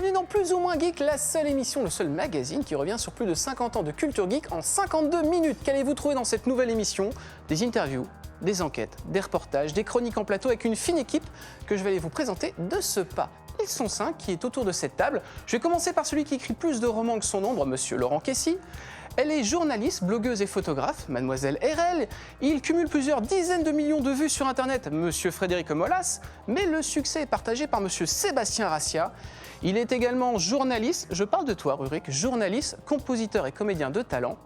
bienvenue dans Plus ou Moins Geek, la seule émission, le seul magazine qui revient sur plus de 50 ans de culture geek en 52 minutes. Qu'allez-vous trouver dans cette nouvelle émission? Des interviews, des enquêtes, des reportages, des chroniques en plateau avec une fine équipe que je vais aller vous présenter de ce pas. Ils sont 5 qui est autour de cette table. Je vais commencer par celui qui écrit plus de romans que son ombre, monsieur Laurent Kessy. Elle est journaliste, blogueuse et photographe, mademoiselle RL. Il cumule plusieurs dizaines de millions de vues sur Internet, monsieur Frédéric Molas. Mais le succès est partagé par monsieur Sébastien Rassia. Il est également journaliste, je parle de toi Rurik, journaliste, compositeur et comédien de talent.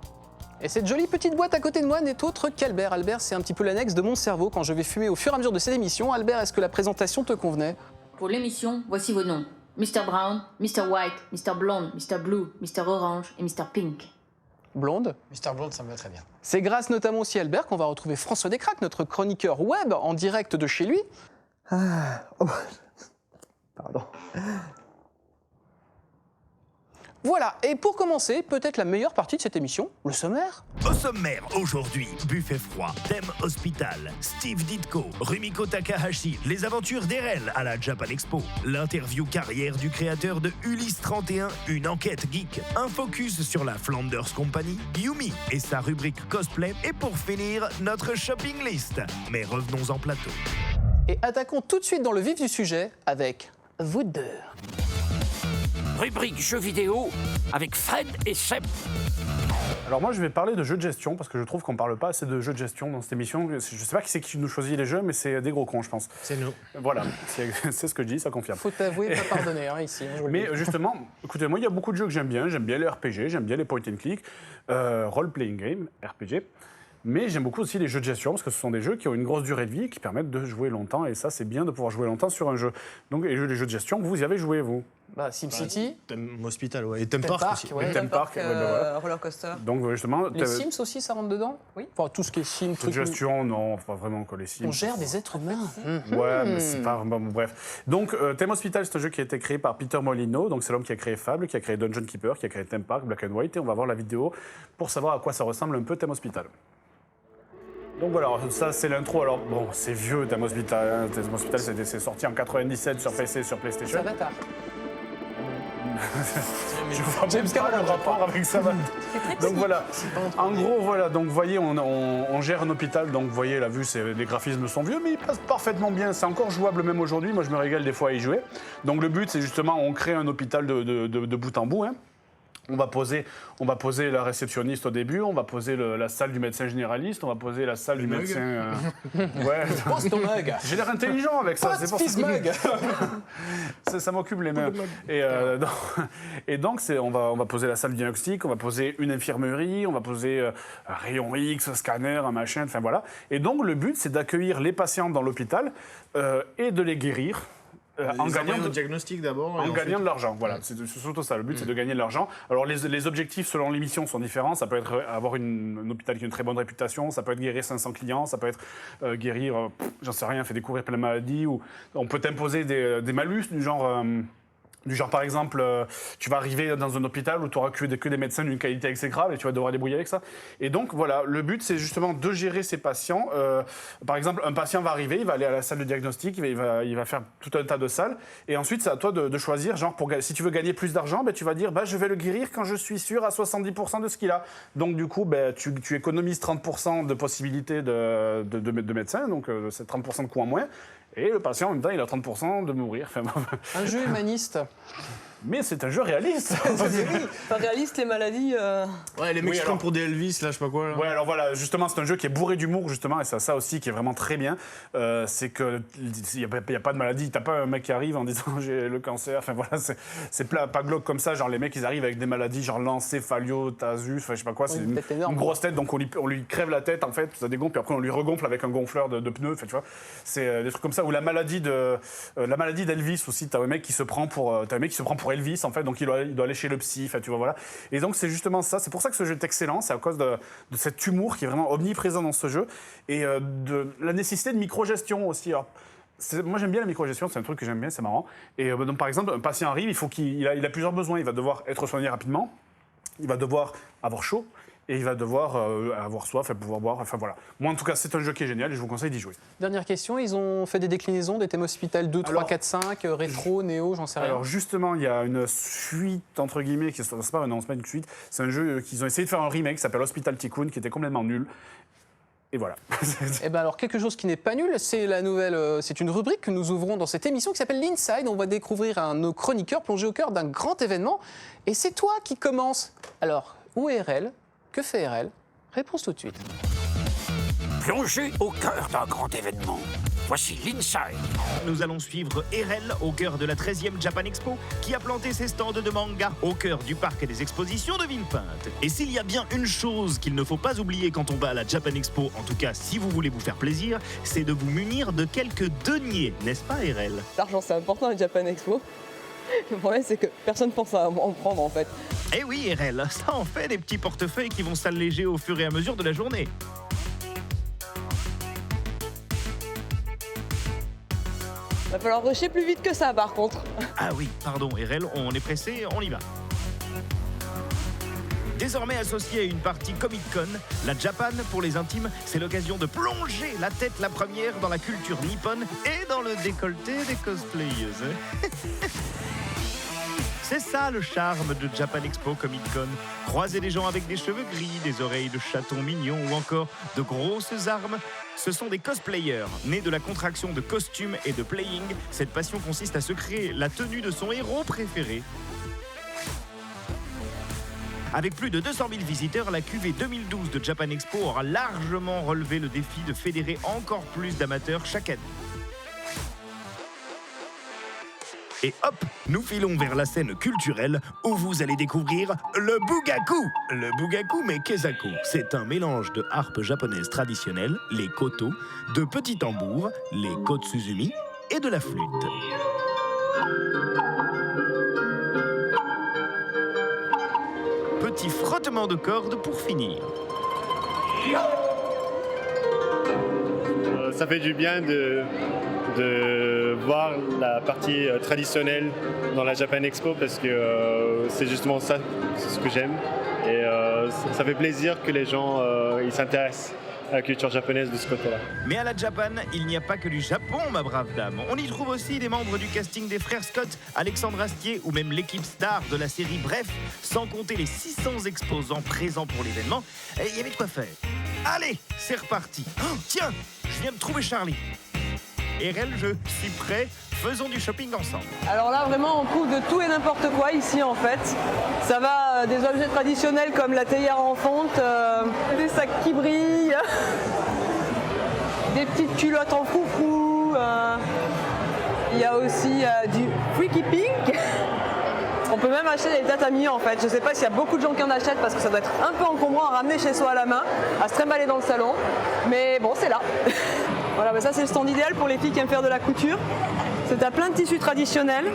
Et cette jolie petite boîte à côté de moi n'est autre qu'Albert. Albert, c'est un petit peu l'annexe de mon cerveau quand je vais fumer au fur et à mesure de cette émission. Albert, est-ce que la présentation te convenait? Pour l'émission, voici vos noms. Mr. Brown, Mr. White, Mr. Blonde, Mr. Blue, Mr. Orange et Mr. Pink. Blonde. Mr. Blonde, ça me va très bien. C'est grâce notamment aussi à Albert qu'on va retrouver François Descraques, notre chroniqueur web en direct de chez lui. Pardon. Voilà, et pour commencer, peut-être la meilleure partie de cette émission, le sommaire. Au sommaire, aujourd'hui, buffet froid, thème hospital, Steve Ditko, Rumiko Takahashi, les aventures d'Erel à la Japan Expo, l'interview carrière du créateur de Ulysse 31, une enquête geek, un focus sur la Flanders Company, Yumi et sa rubrique cosplay, et pour finir, notre shopping list. Mais revenons en plateau. Et attaquons tout de suite dans le vif du sujet avec vous deux. Rubrique jeux vidéo avec Fred et Seb. Alors moi je vais parler de jeux de gestion parce que je trouve qu'on parle pas assez de jeux de gestion dans cette émission. Je sais pas qui c'est qui nous choisit les jeux, mais c'est des gros cons je pense. C'est nous. Voilà, c'est ce que je dis, ça confirme. Faut t'avouer, pas pardonner ici. Mais justement, écoutez, moi il y a beaucoup de jeux que j'aime bien les RPG, j'aime bien les point and click, role-playing game, RPG. Mais j'aime beaucoup aussi les jeux de gestion parce que ce sont des jeux qui ont une grosse durée de vie et qui permettent de jouer longtemps. Et ça, c'est bien de pouvoir jouer longtemps sur un jeu. Donc, les jeux de gestion, vous y avez joué, vous? SimCity. Theme Hospital, ouais. Et Theme Park aussi. Ouais. Theme Park, voilà. Roller coaster. Donc, justement... Les Sims aussi, ça rentre dedans? Oui. Enfin, tout ce qui est Sims, Jeux de gestion, non, pas vraiment que les Sims. On gère des êtres humains. Ouais, mais c'est pas... Bon, bref. Donc, Theme Hospital, c'est un jeu qui a été créé par Peter Molyneux. Donc, c'est l'homme qui a créé Fable, qui a créé Dungeon Keeper, qui a créé Theme Park, Black and White. Et on va voir la vidéo pour savoir à quoi ça ressemble un peu Theme Hospital. Donc voilà, ça c'est l'intro. Alors bon, c'est vieux Theme Hospital. Hein. Theme Hospital, c'est sorti en 97 sur PC, sur PlayStation. Ça va tard. Je vois James Cameron le rapport avec ça. Donc voilà. En gros, voilà. Donc vous voyez, on gère un hôpital. Donc vous voyez, la vue, les graphismes sont vieux, mais ils passent parfaitement bien. C'est encore jouable même aujourd'hui. Moi, je me régale des fois à y jouer. Donc le but, c'est justement, on crée un hôpital de bout en bout. Hein. On va poser la réceptionniste au début, on va poser la salle du médecin généraliste, on va poser la salle du médecin... Ouais. Pose ton mug. J'ai l'air intelligent avec ça, c'est pour ça. Mug. Ça m'occupe les mains. Et donc on va poser la salle de diagnostic, on va poser une infirmerie, on va poser un rayon X, un scanner, un machin, enfin voilà. Et donc le but, c'est d'accueillir les patients dans l'hôpital et de les guérir. En gagnant un diagnostic d'abord. En gagnant de l'argent, voilà. C'est surtout ça. Le but, c'est de gagner de l'argent. Alors, les objectifs selon l'émission sont différents. Ça peut être avoir un hôpital qui a une très bonne réputation. Ça peut être guérir 500 clients. Ça peut être guérir, j'en sais rien, faire découvrir plein de maladies. Ou on peut t'imposer des malus du genre, par exemple, tu vas arriver dans un hôpital où tu n'auras que des médecins d'une qualité exécrable et tu vas devoir débrouiller avec ça. Et donc, voilà, le but, c'est justement de gérer ces patients. Par exemple, un patient va arriver, il va aller à la salle de diagnostic, il va faire tout un tas de salles. Et ensuite, c'est à toi de choisir, genre, si tu veux gagner plus d'argent, ben, tu vas dire, je vais le guérir quand je suis sûr à 70% de ce qu'il a. Donc, du coup, tu économises 30% de possibilités de médecin, donc c'est 30% de coûts en moins. Et le patient, en même temps, il a 30% de mourir. Enfin, Un jeu humaniste. Mais c'est un jeu réaliste. Pas réaliste, les maladies. Ouais, les mecs qui prennent pour des Elvis, là, je sais pas quoi. Là. Ouais, alors voilà, justement, c'est un jeu qui est bourré d'humour, justement, et c'est ça aussi qui est vraiment très bien. C'est qu'il n'y a pas de maladie. T'as pas un mec qui arrive en disant j'ai le cancer. Enfin voilà, c'est pas glauque comme ça. Genre les mecs, ils arrivent avec des maladies, genre l'encéphaliotasus, enfin je sais pas quoi. C'est une grosse tête, donc on lui crève la tête, en fait, ça dégonfle, puis après on lui regonfle avec un gonfleur de pneus. Enfin, tu vois, c'est des trucs comme ça. Ou la maladie d'Elvis aussi. T'as un mec qui se prend pour Elvis, en fait, donc il doit aller chez le psy, tu vois, voilà. Et donc c'est justement ça, c'est pour ça que ce jeu est excellent, c'est à cause de cet humour qui est vraiment omniprésent dans ce jeu, et de la nécessité de micro-gestion aussi. Alors, moi j'aime bien la micro-gestion, c'est un truc que j'aime bien, c'est marrant. Et donc par exemple, un patient arrive, il a plusieurs besoins, il va devoir être soigné rapidement, il va devoir avoir chaud, et il va devoir avoir soif et pouvoir boire. Enfin voilà. Moi en tout cas, c'est un jeu qui est génial et je vous conseille d'y jouer. Dernière question, ils ont fait des déclinaisons des thèmes Hospital 2, 3, 4, 5, rétro, néo, j'en sais rien. Alors justement, il y a une suite, entre guillemets, c'est pas une suite, c'est un jeu qu'ils ont essayé de faire un remake qui s'appelle Hospital Tycoon, qui était complètement nul. Et voilà. Eh ben alors, quelque chose qui n'est pas nul, c'est la nouvelle, c'est une rubrique que nous ouvrons dans cette émission qui s'appelle l'Inside. On va découvrir un de nos chroniqueurs plongé au cœur d'un grand événement. Et c'est toi qui commence. Alors, où est RL? Que fait RL? Réponse tout de suite. Plongé au cœur d'un grand événement. Voici l'Inside. Nous allons suivre RL au cœur de la 13e Japan Expo qui a planté ses stands de manga au cœur du parc des expositions de Villepinte. Et s'il y a bien une chose qu'il ne faut pas oublier quand on va à la Japan Expo, en tout cas si vous voulez vous faire plaisir, c'est de vous munir de quelques deniers, n'est-ce pas RL? L'argent, c'est important à la Japan Expo. Le problème, c'est que personne pense à en prendre, en fait. Eh oui RL, ça en fait des petits portefeuilles qui vont s'alléger au fur et à mesure de la journée. Il va falloir rusher plus vite que ça, par contre. Ah oui, pardon RL, on est pressé, on y va. Désormais associé à une partie Comic-Con, la Japan, pour les intimes, c'est l'occasion de plonger la tête la première dans la culture nippone et dans le décolleté des cosplayeuses. C'est ça le charme de Japan Expo Comic-Con. Croiser des gens avec des cheveux gris, des oreilles de chatons mignons ou encore de grosses armes. Ce sont des cosplayers, nés de la contraction de costume et de playing. Cette passion consiste à se créer la tenue de son héros préféré. Avec plus de 200 000 visiteurs, la QV 2012 de Japan Expo aura largement relevé le défi de fédérer encore plus d'amateurs chaque année. Et hop, nous filons vers la scène culturelle où vous allez découvrir le Bugaku. Le Bugaku, mais Kesaku, c'est un mélange de harpe japonaise traditionnelle, les koto, de petits tambours, les kotsuzumi, et de la flûte. Petit frottement de cordes pour finir. Ça fait du bien de voir la partie traditionnelle dans la Japan Expo parce que c'est justement ça, c'est ce que j'aime. Et ça fait plaisir que les gens ils s'intéressent à la culture japonaise de ce côté-là. Mais à la Japan, il n'y a pas que du Japon, ma brave dame. On y trouve aussi des membres du casting des frères Scott, Alexandre Astier ou même l'équipe star de la série Bref, sans compter les 600 exposants présents pour l'événement. Et il y avait de quoi faire. Allez, c'est reparti. Oh, tiens, je viens de trouver Charlie. RL, je suis prêt. Faisons du shopping ensemble. Alors là, vraiment, on trouve de tout et n'importe quoi ici, en fait. Ça va des objets traditionnels comme la théière en fonte, des sacs qui brillent, des petites culottes en foufou. Il y a aussi du freaky pink. On peut même acheter des tatamis, en fait. Je sais pas s'il y a beaucoup de gens qui en achètent parce que ça doit être un peu encombrant à ramener chez soi à la main, à se trimballer dans le salon. Mais bon, c'est là. Voilà, bah ça c'est le stand idéal pour les filles qui aiment faire de la couture. C'est à plein de tissus traditionnels.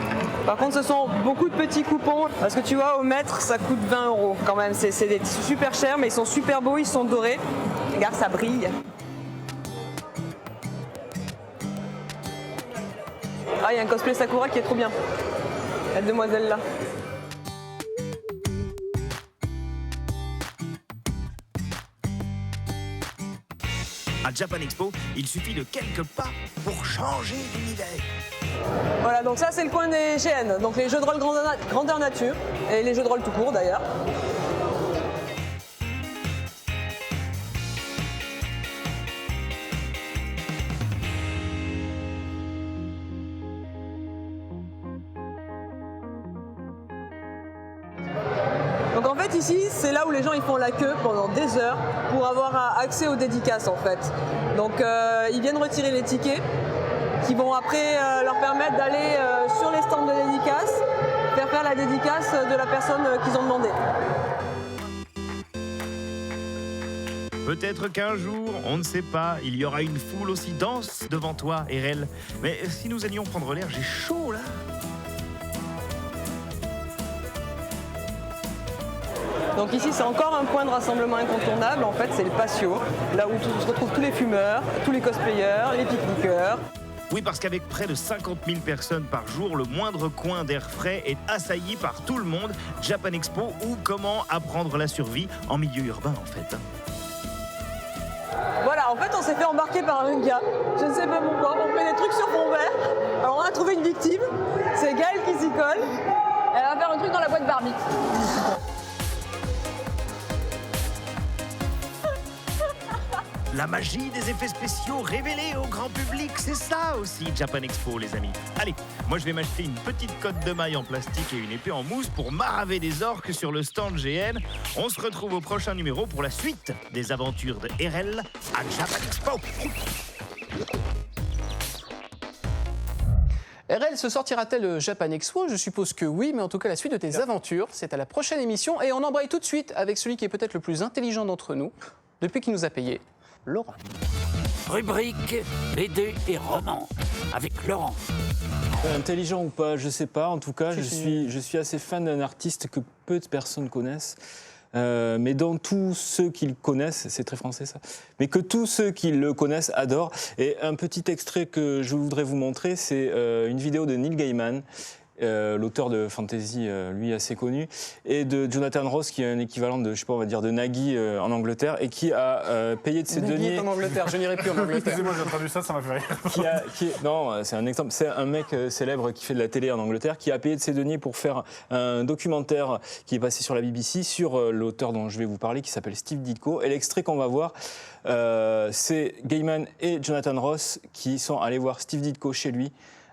Par contre, ce sont beaucoup de petits coupons. Parce que tu vois, au mètre, ça coûte 20 € quand même. C'est des tissus super chers, mais ils sont super beaux, ils sont dorés. Regarde, ça brille. Ah, il y a un cosplay Sakura qui est trop bien. La demoiselle là. À Japan Expo, il suffit de quelques pas pour changer d'univers. Voilà, donc ça c'est le coin des GN, donc les jeux de rôle grandeur nature, et les jeux de rôle tout court d'ailleurs. Donc en fait ici, c'est là où les gens ils font la queue pendant des heures pour avoir accès aux dédicaces en fait. Donc ils viennent retirer les tickets qui vont après leur permettre d'aller sur les stands de dédicaces, faire la dédicace de la personne qu'ils ont demandé. Peut-être qu'un jour, on ne sait pas, il y aura une foule aussi dense devant toi, RL. Mais si nous allions prendre l'air, j'ai chaud là. Donc ici c'est encore un point de rassemblement incontournable, en fait c'est le patio, là où se retrouvent tous les fumeurs, tous les cosplayers, les pique-niqueurs. Oui, parce qu'avec près de 50 000 personnes par jour, le moindre coin d'air frais est assailli par tout le monde. Japan Expo ou comment apprendre la survie en milieu urbain en fait. Voilà, en fait, on s'est fait embarquer par un gars. Je ne sais pas pourquoi. On fait des trucs sur fond vert. Alors, on a trouvé une victime. C'est Gaëlle qui s'y colle. Elle va faire un truc dans la boîte Barbie. La magie des effets spéciaux révélés au grand public, c'est ça aussi Japan Expo, les amis. Allez, moi je vais m'acheter une petite cotte de maille en plastique et une épée en mousse pour maraver des orques sur le stand GN. On se retrouve au prochain numéro pour la suite des aventures de RL à Japan Expo. RL se sortira-t-elle Japan Expo? Je suppose que oui, mais en tout cas la suite de tes aventures, c'est à la prochaine émission. Et on embraye tout de suite avec celui qui est peut-être le plus intelligent d'entre nous, depuis qu'il nous a payé, Laurent. Rubrique BD et romans avec Laurent. Intelligent ou pas, je sais pas. En tout cas, je suis assez fan d'un artiste que peu de personnes connaissent. Mais dont tous ceux qui le connaissent, c'est très français ça, mais que tous ceux qui le connaissent adorent. Et un petit extrait que je voudrais vous montrer, c'est une vidéo de Neil Gaiman, l'auteur de fantasy, lui assez connu, et de Jonathan Ross, qui est un équivalent de, je sais pas, on va dire de Nagui en Angleterre, et qui a payé de ses deniers. Nagui est en Angleterre, je n'irai plus en Angleterre. Excusez-moi, j'ai traduit ça m'a fait rire. Non, c'est un exemple. C'est un mec célèbre qui fait de la télé en Angleterre, qui a payé de ses deniers pour faire un documentaire qui est passé sur la BBC sur l'auteur dont je vais vous parler, qui s'appelle Steve Ditko. Et l'extrait qu'on va voir, c'est Gaiman et Jonathan Ross qui sont allés voir Steve Ditko chez lui.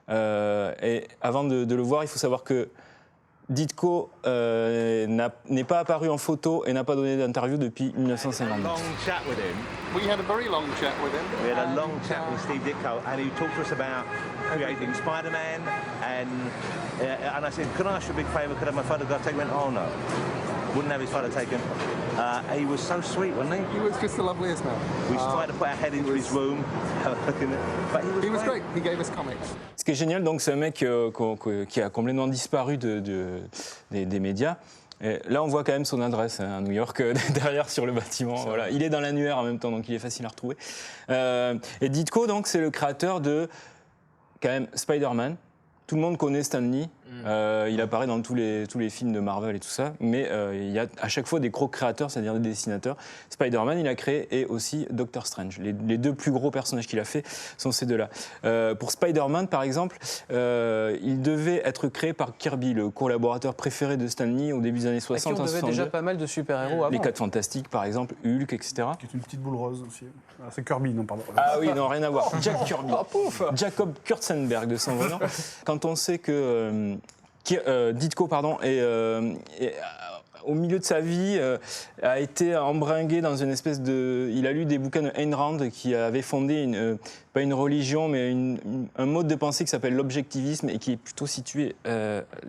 Et avant de le voir, il faut savoir que Ditko n'est pas apparu en photo et n'a pas donné d'interview depuis 1950. We had a very long chat with him. We had a long chat with Steve Ditko, and he talked to us about creating Spider-Man. And I said, "Could I ask you a big favour? Could I have my photograph taken?" He went, "Oh no, wouldn't have his photo taken." He was so sweet, wasn't he? He was just the loveliest man. We tried to put our head into his room, but he was great. He gave us comics. Ce qui est génial, donc, c'est un mec qui a complètement disparu des médias. Et là, on voit quand même son adresse à New York derrière sur le bâtiment. Voilà. Il est dans l'annuaire en même temps, donc il est facile à retrouver. Et Ditko, donc, c'est le créateur de quand même Spider-Man. Tout le monde connaît Stan Lee. Il apparaît dans tous les films de Marvel et tout ça. Mais il y a à chaque fois des gros créateurs, c'est-à-dire des dessinateurs. Spider-Man, il a créé, et aussi Doctor Strange. Les deux plus gros personnages qu'il a fait sont ces deux-là. Pour Spider-Man, par exemple, il devait être créé par Kirby, le collaborateur préféré de Stan Lee au début des années 60. On devait déjà pas mal de super-héros avant. Les 4 Fantastiques, par exemple, Hulk, etc. Qui est une petite boule rose aussi. Ah, c'est Kirby, non, pardon. Ah oui, non, rien à voir. Jack Kirby. Jacob Kurtzenberg de son vrai nom. Quand on sait que Ditko, au milieu de sa vie, a été embringué dans une espèce de... Il a lu des bouquins de Ayn Rand qui avait fondé pas une religion, mais un mode de pensée qui s'appelle l'objectivisme et qui est plutôt situé,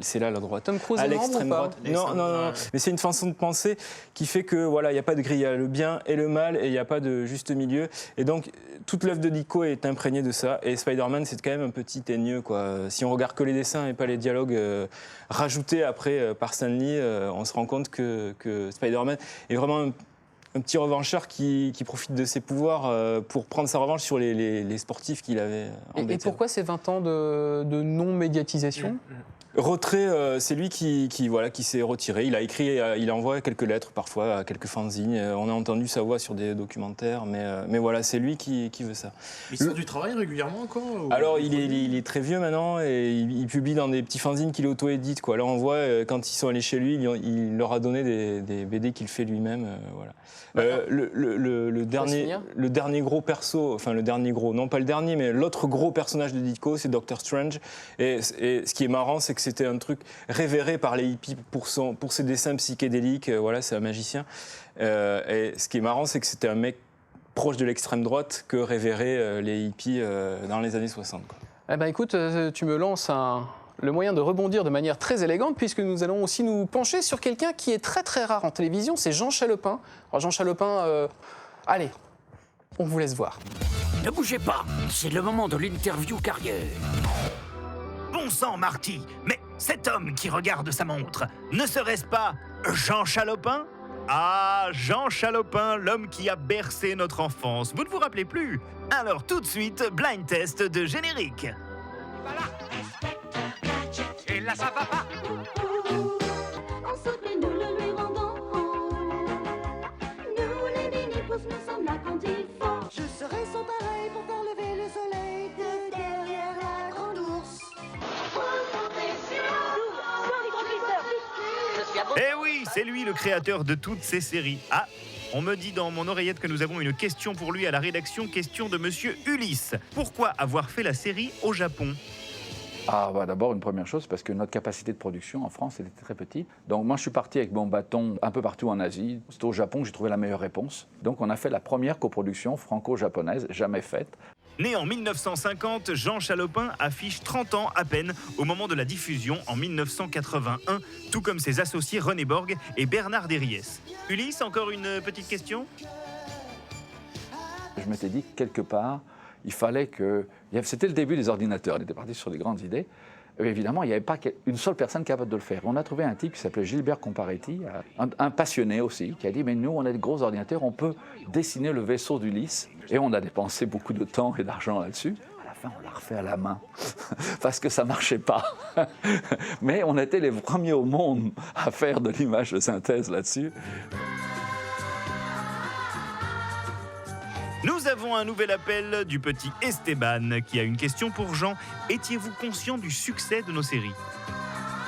c'est là, à la droite. Tom Cruise à est l'extrême droite. Non. Mais c'est une façon de penser qui fait que, voilà, il n'y a pas de grille, il y a le bien et le mal et il n'y a pas de juste milieu. Et donc, toute l'œuvre de Ditko est imprégnée de ça. Et Spider-Man, c'est quand même un petit teigneux, quoi. Si on regarde que les dessins et pas les dialogues rajoutés après par Stan Lee, on se rend compte que Spider-Man est vraiment un petit revanchard qui profite de ses pouvoirs pour prendre sa revanche sur les sportifs qu'il avait embêtés. Et pourquoi ces 20 ans de non-médiatisation ? Retrait, c'est lui qui s'est retiré. Il a écrit, il a envoyé quelques lettres parfois à quelques fanzines. On a entendu sa voix sur des documentaires, mais voilà, c'est lui qui veut ça. Il sort du travail régulièrement encore Alors, il est très vieux maintenant et il publie dans des petits fanzines qu'il auto-édite, quoi. Là, on voit, quand ils sont allés chez lui, il leur a donné des BD qu'il fait lui-même. Voilà. Le dernier gros perso, enfin le dernier gros, non pas le dernier, mais l'autre gros personnage de Ditko, c'est Doctor Strange. Et ce qui est marrant, c'est que c'était un truc révéré par les hippies pour ses dessins psychédéliques. Voilà, c'est un magicien. Et ce qui est marrant, c'est que c'était un mec proche de l'extrême droite que révéraient les hippies dans les années 60. Quoi. Eh ben, écoute, tu me lances le moyen de rebondir de manière très élégante, puisque nous allons aussi nous pencher sur quelqu'un qui est très très rare en télévision, c'est Jean Chalopin. Alors Jean Chalopin, allez, on vous laisse voir. Ne bougez pas, c'est le moment de l'interview carrière. Bon sang, Marty, mais cet homme qui regarde sa montre, ne serait-ce pas Jean Chalopin ? Ah, Jean Chalopin, l'homme qui a bercé notre enfance. Vous ne vous rappelez plus? Alors tout de suite, blind test de générique. Et là, ça va pas. On saute mais nous le lui rendons. Nous les mini-pousses, nous sommes là quand il faut. Je serai son pareil pour faire lever le soleil de derrière la grande ours. Eh oui, c'est lui le créateur de toutes ces séries. Ah, on me dit dans mon oreillette que nous avons une question pour lui à la rédaction, question de monsieur Ulysse. Pourquoi avoir fait la série au Japon? Ah, bah d'abord, une première chose, parce que notre capacité de production en France, elle était très petite. Donc moi, je suis parti avec mon bâton un peu partout en Asie. C'est au Japon que j'ai trouvé la meilleure réponse. Donc on a fait la première coproduction franco-japonaise jamais faite. Né en 1950, Jean Chalopin affiche 30 ans à peine au moment de la diffusion en 1981, tout comme ses associés René Borg et Bernard Derriès. Ulysse, encore une petite question? Je m'étais dit que quelque part, il fallait que... C'était le début des ordinateurs, on était parti sur des grandes idées. Et évidemment, il n'y avait pas une seule personne capable de le faire. On a trouvé un type qui s'appelait Gilbert Comparetti, un passionné aussi, qui a dit « Mais nous, on a des gros ordinateurs, on peut dessiner le vaisseau d'Ulysse. » Et on a dépensé beaucoup de temps et d'argent là-dessus. À la fin, on l'a refait à la main, parce que ça ne marchait pas. Mais on était les premiers au monde à faire de l'image de synthèse là-dessus. Nous avons un nouvel appel du petit Esteban qui a une question pour Jean. Étiez-vous conscient du succès de nos séries?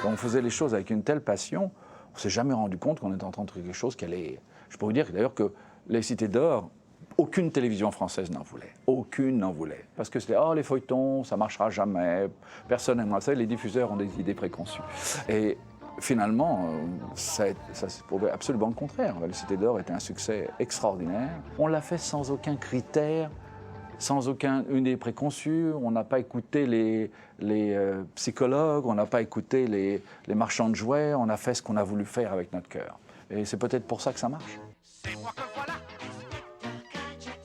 On faisait les choses avec une telle passion, on ne s'est jamais rendu compte qu'on était en train de faire quelque chose qui allait... Je peux vous dire d'ailleurs que les Cités d'Or, aucune télévision française n'en voulait. Aucune n'en voulait. Parce que c'était « Oh, les feuilletons, ça ne marchera jamais. Personne n'aimera ça. » Les diffuseurs ont des idées préconçues. Et finalement, ça s'est prouvé absolument le contraire. Les Cités d'Or était un succès extraordinaire. On l'a fait sans aucun critère, sans aucune idée préconçue. On n'a pas écouté les psychologues, on n'a pas écouté les marchands de jouets. On a fait ce qu'on a voulu faire avec notre cœur. Et c'est peut-être pour ça que ça marche.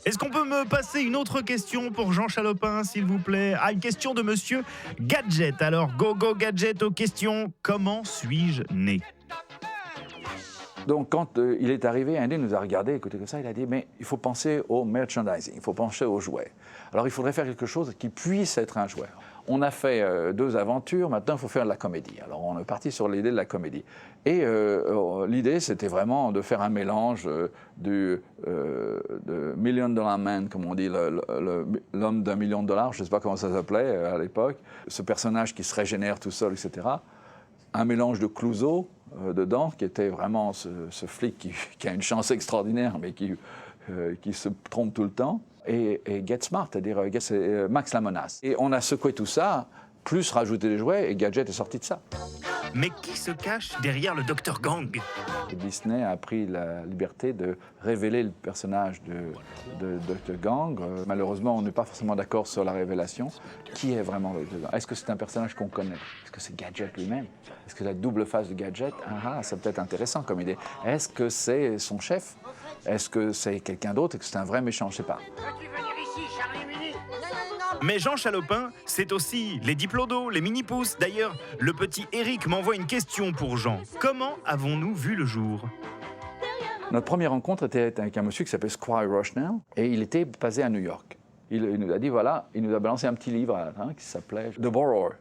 Est-ce qu'on peut me passer une autre question pour Jean Chalopin, s'il vous plaît? Ah, une question de monsieur Gadget. Alors, go Gadget aux questions. Comment suis-je né? Donc, quand il est arrivé, Andy nous a regardé, écouté comme ça, il a dit « Mais il faut penser au merchandising, il faut penser aux jouets. Alors, il faudrait faire quelque chose qui puisse être un jouet. » On a fait 2 aventures, maintenant il faut faire de la comédie. Alors on est parti sur l'idée de la comédie. Et l'idée c'était vraiment de faire un mélange de Million Dollar Man, comme on dit, l'homme d'1 million de dollars, je ne sais pas comment ça s'appelait à l'époque, ce personnage qui se régénère tout seul, etc. Un mélange de Clouseau dedans, qui était vraiment ce flic qui a une chance extraordinaire, mais qui se trompe tout le temps. Et Get Smart, c'est-à-dire Max la menace. Et on a secoué tout ça, plus rajouté des jouets, et Gadget est sorti de ça. Mais qui se cache derrière le Dr Gang? Disney a pris la liberté de révéler le personnage de Dr Gang. Malheureusement, on n'est pas forcément d'accord sur la révélation. Qui est vraiment Dr Gang? Est-ce que c'est un personnage qu'on connaît? Est-ce que c'est Gadget lui-même? Est-ce que la double face de Gadget? C'est peut-être intéressant comme idée. Est-ce que c'est son chef? Est-ce que c'est quelqu'un d'autre? Est-ce que c'est un vrai méchant? Je ne sais pas. Mais Jean Chalopin, c'est aussi les Diplodos, les mini-pousses. D'ailleurs, le petit Eric m'envoie une question pour Jean. Comment avons-nous vu le jour? Notre première rencontre était avec un monsieur qui s'appelait Squire Rushnell, et il était basé à New York. Il nous a dit, voilà, il nous a balancé un petit livre qui s'appelait The Borrower,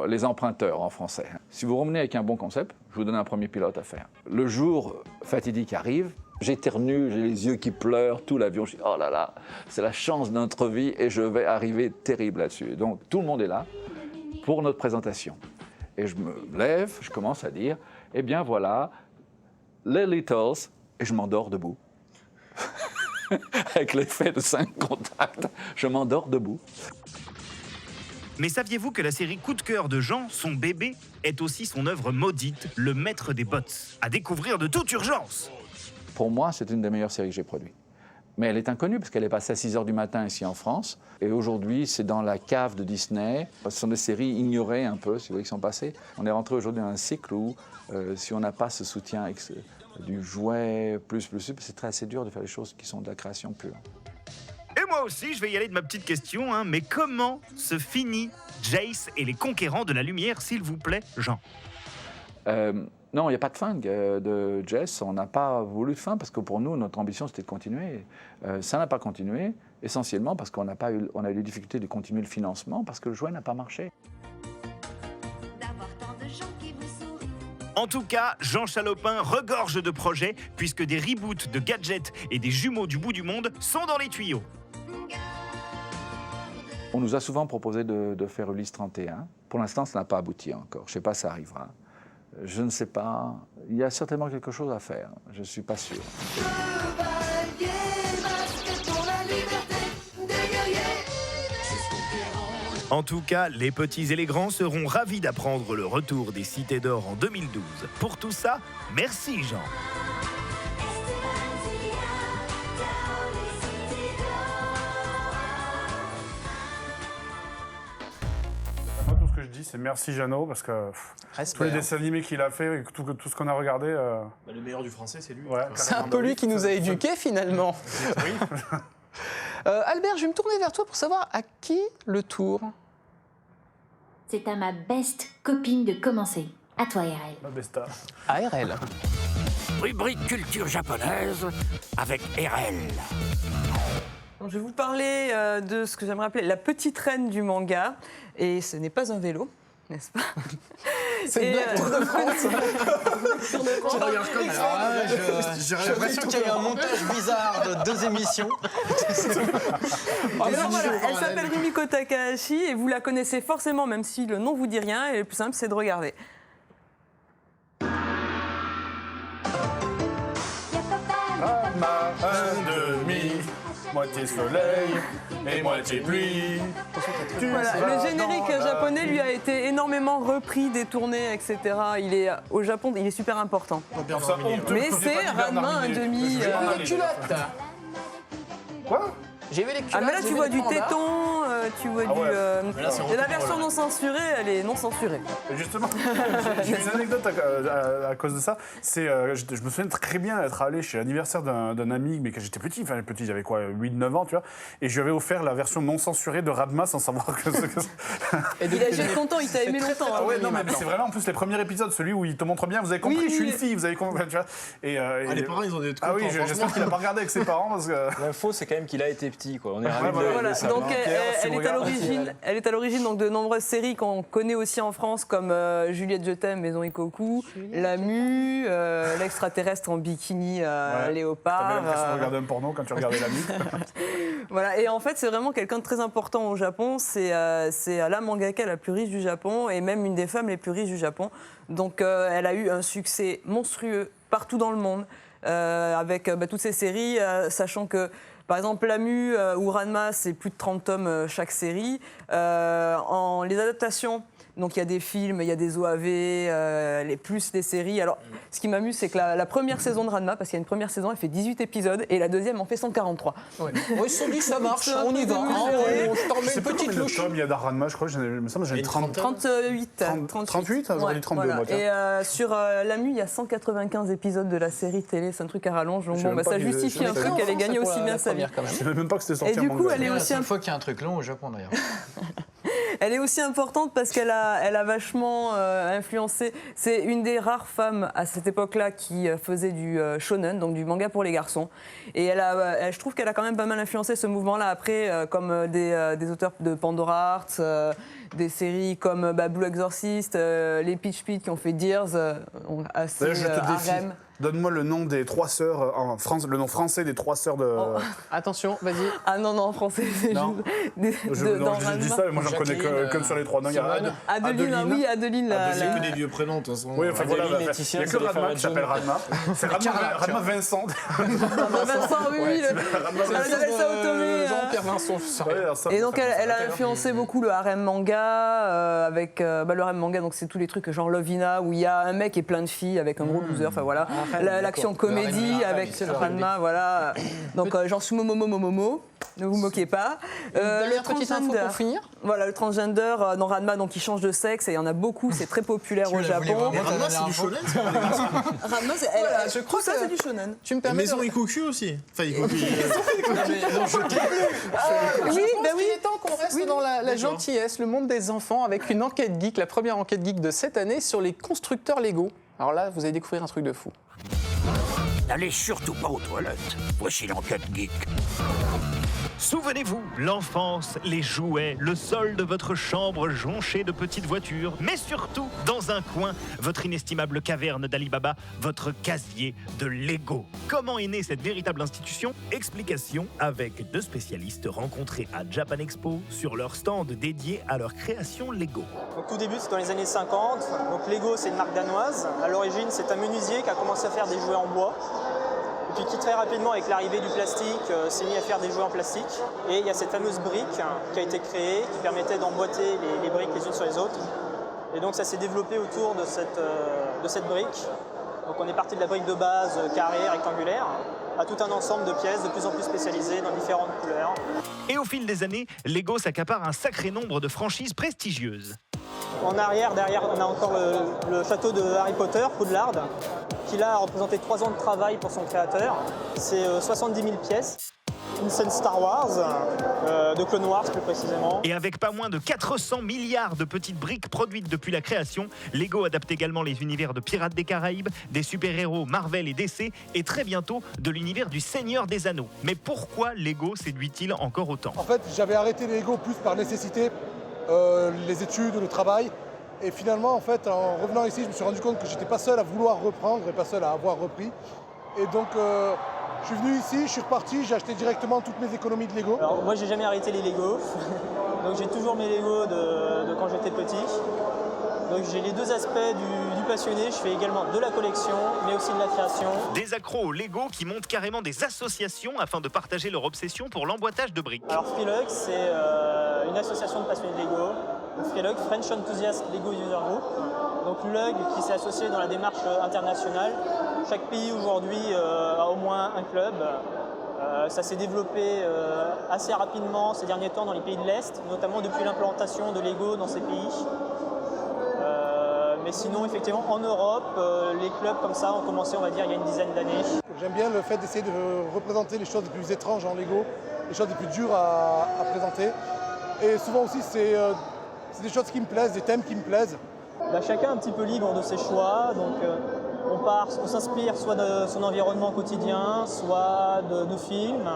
les emprunteurs en français. Si vous revenez avec un bon concept, je vous donne un premier pilote à faire. Le jour fatidique arrive, j'éternue, j'ai les yeux qui pleurent, tout l'avion, je dis, oh là là, c'est la chance de notre vie et je vais arriver terrible là-dessus. Donc tout le monde est là pour notre présentation. Et je me lève, je commence à dire, eh bien voilà, les Littles, et je m'endors debout. Avec l'effet de 5 contacts, je m'endors debout. Mais saviez-vous que la série Coup de cœur de Jean, son bébé, est aussi son œuvre maudite, Le Maître des Bottes, à découvrir de toute urgence? Pour moi, c'est une des meilleures séries que j'ai produites. Mais elle est inconnue parce qu'elle est passée à 6 h du matin ici en France. Et aujourd'hui, c'est dans la cave de Disney. Ce sont des séries ignorées un peu, si vous voyez, qui sont passées. On est rentré aujourd'hui dans un cycle où, si on n'a pas ce soutien du jouet, c'est très assez dur de faire des choses qui sont de la création pure. Et moi aussi, je vais y aller de ma petite question, mais comment se finit Jace et les Conquérants de la Lumière, s'il vous plaît, Jean? Non, il n'y a pas de fin de Jess. On n'a pas voulu de fin parce que pour nous, notre ambition, c'était de continuer. Ça n'a pas continué, essentiellement parce qu'on a eu des difficultés de continuer le financement parce que le jouet n'a pas marché. En tout cas, Jean Chalopin regorge de projets puisque des reboots de gadgets et des jumeaux du bout du monde sont dans les tuyaux. On nous a souvent proposé de faire Ulysse 31. Pour l'instant, ça n'a pas abouti encore. Je ne sais pas si ça arrivera. Je ne sais pas. Il y a certainement quelque chose à faire. Je ne suis pas sûr. En tout cas, les petits et les grands seront ravis d'apprendre le retour des Cités d'Or en 2012. Pour tout ça, merci Jean. Moi, tout ce que je dis, c'est merci Jeannot, parce que tous les dessins animés qu'il a fait, et tout ce qu'on a regardé... Le meilleur du français, c'est lui. Ouais, C'est un peu lui qui nous a éduqués finalement. Oui. Albert, je vais me tourner vers toi pour savoir à qui le tour. C'est à ma best copine de commencer. À toi, RL. La besta. ARL. Rubrique culture japonaise avec RL. Donc, je vais vous parler de ce que j'aimerais appeler la petite reine du manga. Et ce n'est pas un vélo, n'est-ce pas? C'est une blague Tour de France. Tour de France. J'ai l'impression qu'il y a eu un montage bizarre de 2 émissions. Alors, voilà, elle s'appelle Rumiko Takahashi et vous la connaissez forcément, même si le nom vous dit rien. Et le plus simple, c'est de regarder. Un demi, moitié soleil et moitié pluie. Voilà, le générique japonais lui a été énormément repris, détourné, etc. Il est au Japon, il est super important. Mais c'est Ranma un demi. J'ai vu les culottes. Quoi? J'ai vu les culottes. Ah mais là tu vois du téton, tu vois du. c'est et la version non censurée, elle est non censurée. Justement, j'ai une anecdote à cause de ça. C'est, je me souviens très bien être allé chez l'anniversaire d'un ami, mais quand j'étais petit, j'avais quoi, 8-9 ans, tu vois, et je lui avais offert la version non censurée de Ranma sans savoir que Il a été content, il t'a aimé longtemps. Ah ouais, non, mais c'est vraiment en plus les premiers épisodes, celui où il te montre bien, vous avez compris, je suis une fille, vous avez compris, tu vois. Et, les parents, ils ont des trucs. Ah oui, j'espère qu'il n'a pas regardé avec ses parents parce que. L'info, c'est quand même qu'il a été petit, quoi. On est ravis Voilà, de savoir. donc elle est à l'origine donc de nombreuses séries qu'on connaît aussi en France comme Juliette je t'aime, Maison Ikoku, La Mue, l'extraterrestre en bikini léopard. T'avais l'impression de regarder un porno quand tu regardais La Mue. Voilà, et en fait c'est vraiment quelqu'un de très important au Japon. C'est la mangaka la plus riche du Japon et même une des femmes les plus riches du Japon. Donc elle a eu un succès monstrueux partout dans le monde avec toutes ces séries, sachant que par exemple, La Mue ou Ranma, c'est plus de 30 tomes chaque série. Les adaptations, donc il y a des films, il y a des OAV, plus des séries. Alors, ce qui m'amuse, c'est que la première saison de Ranma, parce qu'il y a une première saison, elle fait 18 épisodes, et la deuxième en fait 143. Ouais. Ils se sont dit, ça marche, on y va. Je t'en mets une petite louche. Il y a d'Ranma, je crois, il me semble que j'en ai 38. 38, j'en ai 32, moi. Et sur La Mue, il y a 195 épisodes de la série télé, c'est un truc à rallonge. Donc bon, ça justifie un truc qu'elle ait gagné aussi bien sa vie. Je savais même pas que c'était sorti. Et du coup, elle est aussi C'est la seule fois qu'il y a un truc long au Japon, d'ailleurs. Elle est aussi importante parce qu'elle a vachement influencé. C'est une des rares femmes à cette époque-là qui faisait du shonen, donc du manga pour les garçons. Et je trouve qu'elle a quand même pas mal influencé ce mouvement-là après, comme des auteurs de Pandora Hearts, des séries comme Blue Exorcist, les Peach Pit qui ont fait Dears, assez je te défie. harem. Donne-moi le nom des 3 sœurs en France, le nom français des 3 sœurs de. Oh. Attention, vas-y. Ah non, en français, c'est juste. Je dis ça, mais moi j'en connais que sur les 3. Non, il y a Adeline. Oui, Adeline. C'est que des vieux prénoms, de toute façon. Oui, enfin voilà, il Laetitia, n'y a que Ranma qui s'appelle Ranma. C'est Ranma Vincent. Vincent, oui. Isabelle Saotome. Jean-Pierre Vincent. Et donc elle a influencé beaucoup le harem manga, avec le harem manga, donc c'est tous les trucs genre Lovina, où il y a un mec et plein de filles avec un gros loser, enfin voilà. L'action comédie avec Ranma, voilà. Donc genre Sumomomomomomo, ne vous moquez pas. Le transgender. Pour finir. Voilà, le transgender dans Ranma, donc il change de sexe et il y en a beaucoup, c'est très populaire au Japon. Ranma, c'est du shonen, c'est pas Ranma, je crois que ça c'est du shonen. Tu me permets. Maison Ikoku aussi. Enfin, Ikoku. Oui, il est temps qu'on reste dans la gentillesse, le monde des enfants, avec une enquête geek, la première enquête geek de cette année sur les constructeurs Lego. Alors là, vous allez découvrir un truc de fou. N'allez surtout pas aux toilettes. Voici l'enquête geek. Souvenez-vous, l'enfance, les jouets, le sol de votre chambre jonché de petites voitures, mais surtout, dans un coin, votre inestimable caverne d'Alibaba, votre casier de Lego. Comment est née cette véritable institution? Explication avec 2 spécialistes rencontrés à Japan Expo sur leur stand dédié à leur création Lego. Donc, tout débute c'est dans les années 50. Donc Lego, c'est une marque danoise. À l'origine, c'est un menuisier qui a commencé à faire des jouets en bois. Et puis qui très rapidement, avec l'arrivée du plastique, s'est mis à faire des jouets en plastique. Et il y a cette fameuse brique qui a été créée, qui permettait d'emboîter les briques les unes sur les autres. Et donc ça s'est développé autour de cette brique. Donc on est parti de la brique de base carrée, rectangulaire, à tout un ensemble de pièces de plus en plus spécialisées dans différentes couleurs. Et au fil des années, Lego s'accapare un sacré nombre de franchises prestigieuses. En arrière, derrière, on a encore le château de Harry Potter, Poudlard, qui là a représenté 3 ans de travail pour son créateur. C'est 70 000 pièces. Une scène Star Wars, de Clone Wars plus précisément. Et avec pas moins de 400 milliards de petites briques produites depuis la création, Lego adapte également les univers de Pirates des Caraïbes, des super-héros Marvel et DC, et très bientôt de l'univers du Seigneur des Anneaux. Mais pourquoi Lego séduit-il encore autant? En fait, j'avais arrêté les Lego plus par nécessité, les études, le travail. Et finalement, en fait, en revenant ici, je me suis rendu compte que j'étais pas seul à vouloir reprendre et pas seul à avoir repris. Et donc, je suis venu ici, je suis reparti, j'ai acheté directement toutes mes économies de Lego. Alors moi, j'ai jamais arrêté les Lego. Donc j'ai toujours mes Lego de quand j'étais petit. Donc j'ai les 2 aspects du passionné. Je fais également de la collection, mais aussi de la création. Des accros au Lego qui montent carrément des associations afin de partager leur obsession pour l'emboîtage de briques. Alors Freelug, c'est une association de passionnés de Lego. Freelug, French Enthusiast Lego User Group. Donc Lug qui s'est associé dans la démarche internationale. Chaque pays aujourd'hui a au moins un club. Ça s'est développé assez rapidement ces derniers temps dans les pays de l'Est, notamment depuis l'implantation de Lego dans ces pays. Mais sinon, effectivement, en Europe, les clubs comme ça ont commencé, on va dire, il y a une dizaine d'années. J'aime bien le fait d'essayer de représenter les choses les plus étranges en Lego, les choses les plus dures à présenter. Et souvent aussi, c'est des choses qui me plaisent, des thèmes qui me plaisent. Bah, chacun est un petit peu libre de ses choix. Donc, on s'inspire soit de son environnement quotidien, soit de films,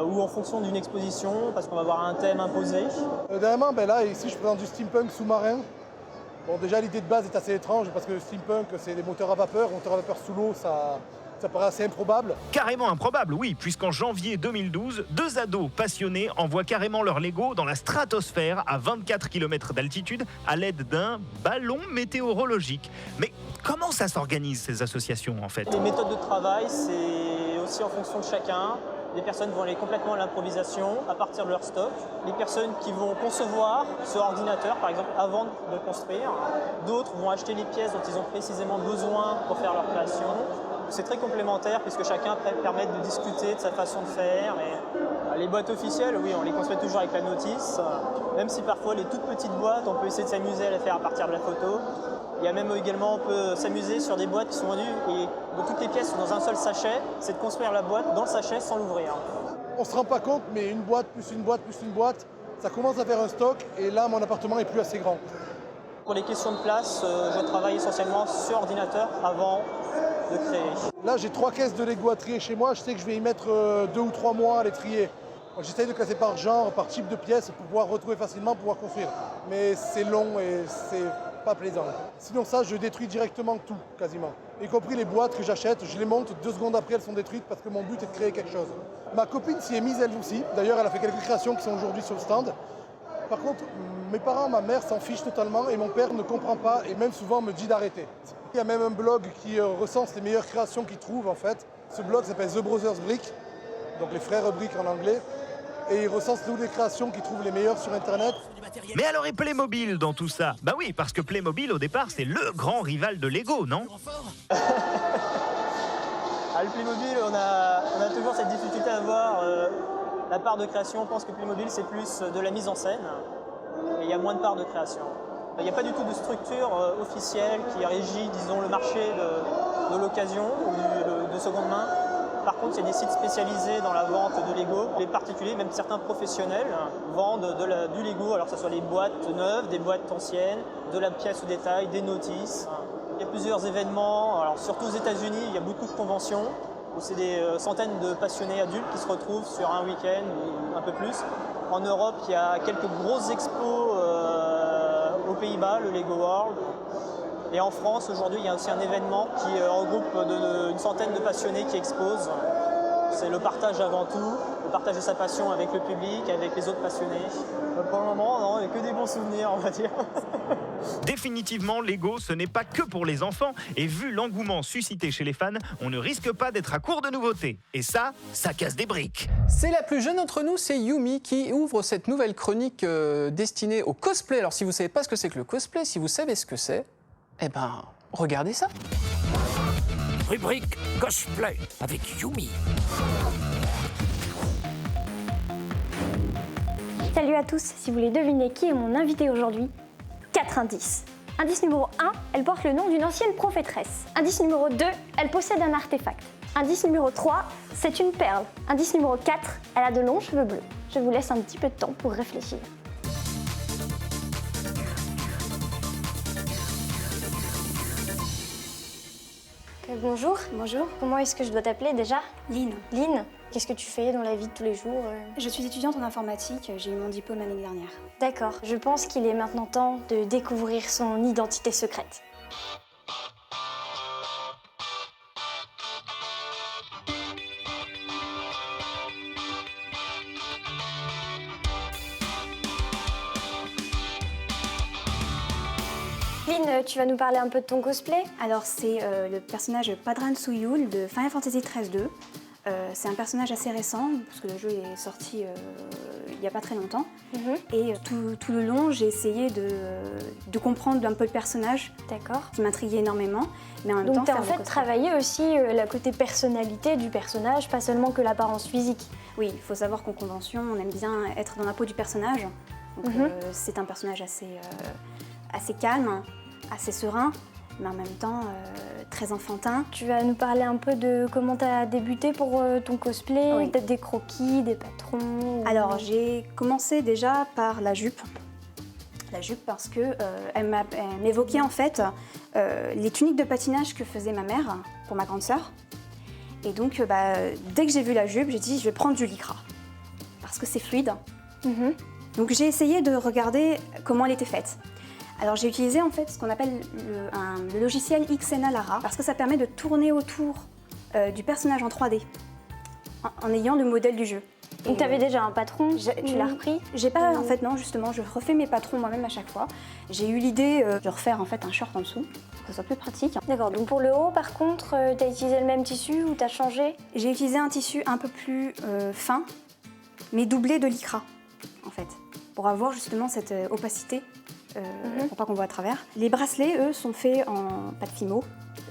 ou en fonction d'une exposition, parce qu'on va avoir un thème imposé. Dernièrement, là, ici, je présente du steampunk sous-marin. Bon, déjà, l'idée de base est assez étrange, parce que le steampunk, c'est des moteurs à vapeur. Moteurs à vapeur sous l'eau, ça paraît assez improbable. Carrément improbable, oui, puisqu'en janvier 2012, 2 ados passionnés envoient carrément leur Lego dans la stratosphère à 24 km d'altitude à l'aide d'un ballon météorologique. Mais comment ça s'organise, ces associations, en fait? Les méthodes de travail, c'est aussi en fonction de chacun. Les personnes vont aller complètement à l'improvisation à partir de leur stock. Les personnes qui vont concevoir sur ordinateur, par exemple, avant de construire. D'autres vont acheter les pièces dont ils ont précisément besoin pour faire leur création. C'est très complémentaire puisque chacun permet de discuter de sa façon de faire. Et les boîtes officielles, oui, on les construit toujours avec la notice. Même si parfois les toutes petites boîtes, on peut essayer de s'amuser à les faire à partir de la photo. Il y a même également, on peut s'amuser sur des boîtes qui sont vendues et dont toutes les pièces sont dans un seul sachet. C'est de construire la boîte dans le sachet sans l'ouvrir. On ne se rend pas compte, mais une boîte, plus une boîte, plus une boîte, ça commence à faire un stock. Et là, mon appartement est plus assez grand. Pour les questions de place, je travaille essentiellement sur ordinateur avant de créer. Là, j'ai 3 caisses de Lego à trier chez moi. Je sais que je vais y mettre 2 ou 3 mois à les trier. J'essaye de classer par genre, par type de pièce pour pouvoir retrouver facilement, pouvoir construire. Mais c'est long et c'est pas plaisant. Sinon ça, je détruis directement tout, quasiment. Y compris les boîtes que j'achète, je les monte, 2 secondes après, elles sont détruites parce que mon but est de créer quelque chose. Ma copine s'y est mise elle aussi. D'ailleurs, elle a fait quelques créations qui sont aujourd'hui sur le stand. Par contre, mes parents, ma mère s'en fichent totalement et mon père ne comprend pas et même souvent me dit d'arrêter. Il y a même un blog qui recense les meilleures créations qu'il trouve en fait. Ce blog s'appelle The Brothers Brick, donc les frères Brick en anglais. Et il recense toutes les créations qu'il trouve les meilleures sur Internet. Mais alors, et Playmobil dans tout ça? Bah oui, parce que Playmobil, au départ, c'est le grand rival de Lego, non? Le Playmobil, on a toujours cette difficulté à voir la part de création. On pense que Playmobil, c'est plus de la mise en scène. Et il y a moins de part de création. Il n'y a pas du tout de structure officielle qui régit, disons, le marché de l'occasion ou de seconde main. Par contre, il y a des sites spécialisés dans la vente de Lego. Les particuliers, même certains professionnels, vendent du Lego, alors que ce soit les boîtes neuves, des boîtes anciennes, de la pièce au détail, des notices. Il y a plusieurs événements, alors surtout aux États-Unis, il y a beaucoup de conventions où c'est des centaines de passionnés adultes qui se retrouvent sur un week-end ou un peu plus. En Europe, il y a quelques grosses expos aux Pays-Bas, le Lego World. Et en France, aujourd'hui, il y a aussi un événement qui regroupe une centaine de passionnés qui exposent. C'est le partage avant tout, de partager sa passion avec le public, avec les autres passionnés. Pour le moment, non, il n'y a que des bons souvenirs, on va dire. Définitivement, Lego, ce n'est pas que pour les enfants. Et vu l'engouement suscité chez les fans, on ne risque pas d'être à court de nouveautés. Et ça casse des briques. C'est la plus jeune d'entre nous, c'est Yumi, qui ouvre cette nouvelle chronique destinée au cosplay. Alors si vous ne savez pas ce que c'est que le cosplay, si vous savez ce que c'est, eh ben, regardez ça. Rubrique cosplay avec Yumi. Salut à tous, si vous voulez deviner qui est mon invité aujourd'hui, 4 indices. Indice numéro 1, elle porte le nom d'une ancienne prophétresse. Indice numéro 2, elle possède un artefact. Indice numéro 3, c'est une perle. Indice numéro 4, elle a de longs cheveux bleus. Je vous laisse un petit peu de temps pour réfléchir. Bonjour. Bonjour. Comment est-ce que je dois t'appeler déjà? Lynn. Lynn, qu'est-ce que tu fais dans la vie de tous les jours? Je suis étudiante en informatique, j'ai eu mon diplôme l'année dernière. D'accord. Je pense qu'il est maintenant temps de découvrir son identité secrète. Lynn, tu vas nous parler un peu de ton cosplay? Alors c'est le personnage Padran Suyul de Final Fantasy XIII-2. C'est un personnage assez récent, parce que le jeu est sorti il n'y a pas très longtemps. Et tout le long, j'ai essayé de comprendre un peu le personnage. D'accord. Qui m'intriguait énormément. Mais en même Donc temps, tu as en fait travaillé aussi la côté personnalité du personnage, pas seulement que l'apparence physique. Oui, il faut savoir qu'en convention, on aime bien être dans la peau du personnage. Donc c'est un personnage assez calme, assez serein, mais en même temps très enfantin. Tu vas nous parler un peu de comment tu as débuté pour ton cosplay, Oui. peut-être des croquis, des patrons ou... Alors j'ai commencé déjà par la jupe. La jupe parce que elle m'évoquait en fait les tuniques de patinage que faisait ma mère pour ma grande sœur. Et donc dès que j'ai vu la jupe, j'ai dit je vais prendre du lycra parce que c'est fluide. Donc j'ai essayé de regarder comment elle était faite. Alors j'ai utilisé en fait ce qu'on appelle le logiciel Xena Lara parce que ça permet de tourner autour du personnage en 3D en ayant le modèle du jeu. Donc tu avais déjà un patron, tu l'as repris? J'ai pas, en fait non, justement, je refais mes patrons moi-même à chaque fois. J'ai eu l'idée de refaire en fait un short en dessous pour que ce soit plus pratique. D'accord, donc pour le haut par contre, tu as utilisé le même tissu ou tu as changé? J'ai utilisé un tissu un peu plus fin, mais doublé de lycra en fait, pour avoir justement cette opacité. Pour pas qu'on voit à travers. Les bracelets, eux, sont faits en pâte Fimo.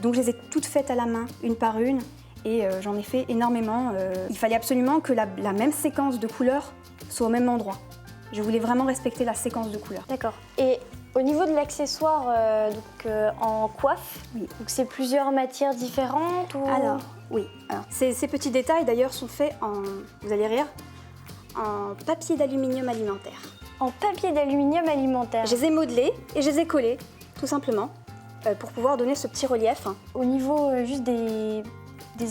Donc je les ai toutes faites à la main, une par une, et j'en ai fait énormément. Il fallait absolument que la même séquence de couleurs soit au même endroit. Je voulais vraiment respecter la séquence de couleurs. D'accord. Et au niveau de l'accessoire, en coiffe, oui. Donc c'est plusieurs matières différentes ou... Alors, oui. Alors, ces petits détails d'ailleurs sont faits en, vous allez rire, en papier d'aluminium alimentaire. En papier d'aluminium alimentaire. Je les ai modelés et je les ai collés, tout simplement, pour pouvoir donner ce petit relief. Au niveau juste des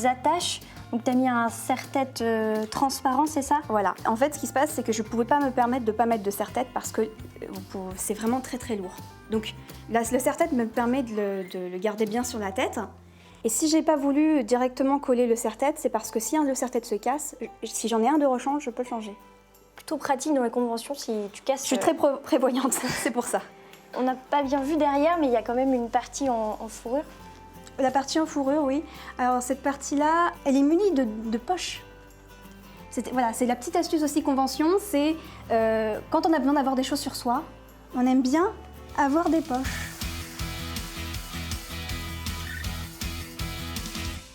attaches, donc tu as mis un serre-tête transparent, c'est ça? Voilà. En fait, ce qui se passe, c'est que je ne pouvais pas me permettre de ne pas mettre de serre-tête parce que c'est vraiment très très lourd. Donc là, le serre-tête me permet de le garder bien sur la tête. Et si j'ai pas voulu directement coller le serre-tête, c'est parce que si un de serre-tête se casse, si j'en ai un de rechange, je peux le changer. Plutôt pratique dans les conventions si tu casses... Je suis très prévoyante, c'est pour ça. On n'a pas bien vu derrière, mais il y a quand même une partie en fourrure. La partie en fourrure, oui. Alors cette partie-là, elle est munie de poches. Voilà, c'est la petite astuce aussi convention, c'est quand on a besoin d'avoir des choses sur soi, on aime bien avoir des poches.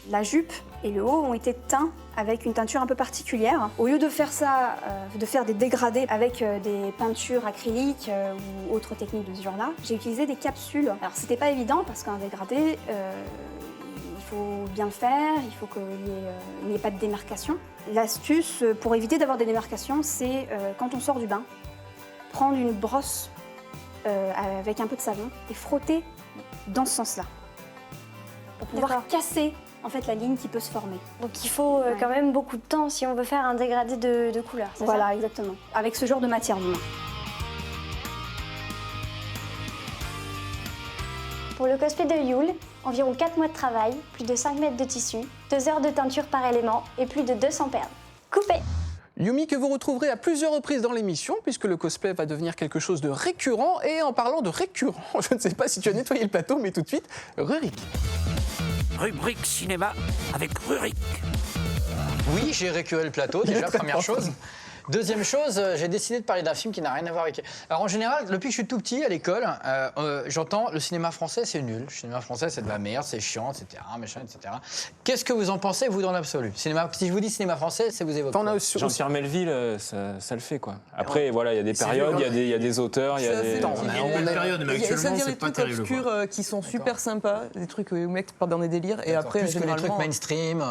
La jupe et le haut ont été teints avec une teinture un peu particulière. Au lieu de faire ça, de faire des dégradés avec des peintures acryliques ou autres techniques de ce genre-là, j'ai utilisé des capsules. Alors c'était pas évident parce qu'un dégradé, il faut bien le faire, il faut qu'il n'y ait pas de démarcation. L'astuce pour éviter d'avoir des démarcations, c'est quand on sort du bain, prendre une brosse avec un peu de savon et frotter dans ce sens-là. pour pouvoir casser en fait la ligne qui peut se former. Donc il faut quand même beaucoup de temps si on veut faire un dégradé de couleur, c'est ça? Voilà, exactement. Avec ce genre de matière, du moins. Pour le cosplay de Yule, environ 4 mois de travail, plus de 5 mètres de tissu, 2 heures de teinture par élément et plus de 200 perles. Coupé! Yumi que vous retrouverez à plusieurs reprises dans l'émission puisque le cosplay va devenir quelque chose de récurrent. Et en parlant de récurrent, je ne sais pas si tu as nettoyé le plateau, mais tout de suite, Rurik. Rubrique cinéma avec Rurik. Oui, j'ai récuré le plateau, déjà, première chose. Deuxième chose, j'ai décidé de parler d'un film qui n'a rien à voir avec... Alors en général, depuis que je suis tout petit à l'école, j'entends le cinéma français c'est nul, le cinéma français c'est de la merde, c'est chiant, etc. Machin, etc. Qu'est-ce que vous en pensez, vous, dans l'absolu? Si je vous dis cinéma français, ça vous évoque quoi? Jean-Pierre Melville, ça le fait, quoi. Après, voilà, il y a des périodes, il y a des auteurs, il y a des... Il y a des trucs obscurs qui sont super sympas, des trucs où les mecs partent dans des délires, et après, plus que les généralement... trucs mainstream...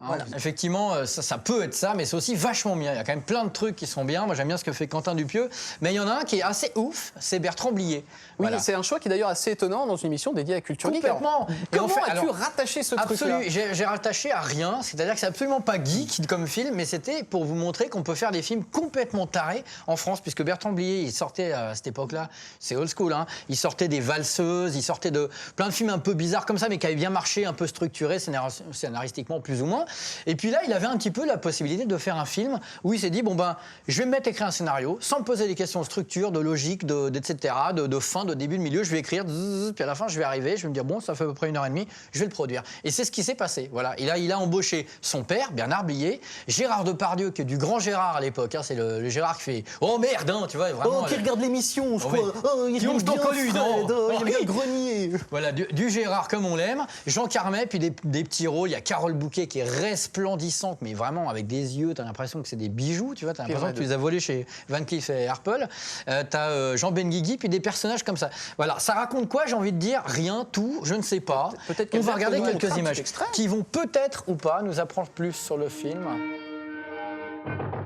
Voilà. Effectivement, ça peut être ça, mais c'est aussi vachement bien. Il y a quand même plein de trucs qui sont bien. Moi, j'aime bien ce que fait Quentin Dupieux. Mais il y en a un qui est assez ouf, c'est Bertrand Blier. Oui, voilà. C'est un choix qui est d'ailleurs assez étonnant dans une émission dédiée à Culture Geek. Complètement. Comment as-tu rattaché ce truc-là? J'ai rattaché à rien. C'est-à-dire que c'est absolument pas geek comme film, mais c'était pour vous montrer qu'on peut faire des films complètement tarés en France, puisque Bertrand Blier, il sortait à cette époque-là, c'est old school, hein, il sortait des valseuses, il sortait de plein de films un peu bizarres comme ça, mais qui avaient bien marché, un peu structurés, scénaristiquement plus ou moins. Et puis là, il avait un petit peu la possibilité de faire un film où il s'est dit, bon ben, je vais me mettre à écrire un scénario, sans me poser des questions de structure, de logique, etc., de fin, de début, de milieu, je vais écrire, puis à la fin, je vais arriver, je vais me dire, bon, ça fait à peu près 1h30, je vais le produire. Et c'est ce qui s'est passé, voilà. Il a embauché son père, Bernard Blier, Gérard Depardieu, qui est du grand Gérard à l'époque, hein, c'est le Gérard qui fait, oh merde, hein, tu vois, vraiment. Oh, qui regarde l'émission, je crois. Oh, il aime bien Collu, non, il aime bien le grenier. Voilà, du Gérard comme on l'aime, Jean Carmet, puis des petits rôles, il y a Carole Bouquet qui est resplendissante, mais vraiment avec des yeux, t'as l'impression que c'est des bijoux, tu vois, t'as l'impression que tu les as volés chez Van Cleef et Arpels. T'as Jean Benguigui, puis des personnages comme ça. Voilà, ça raconte quoi, j'ai envie de dire? Rien, tout, je ne sais pas. On va regarder quelques images qui vont peut-être ou pas nous apprendre plus sur le film.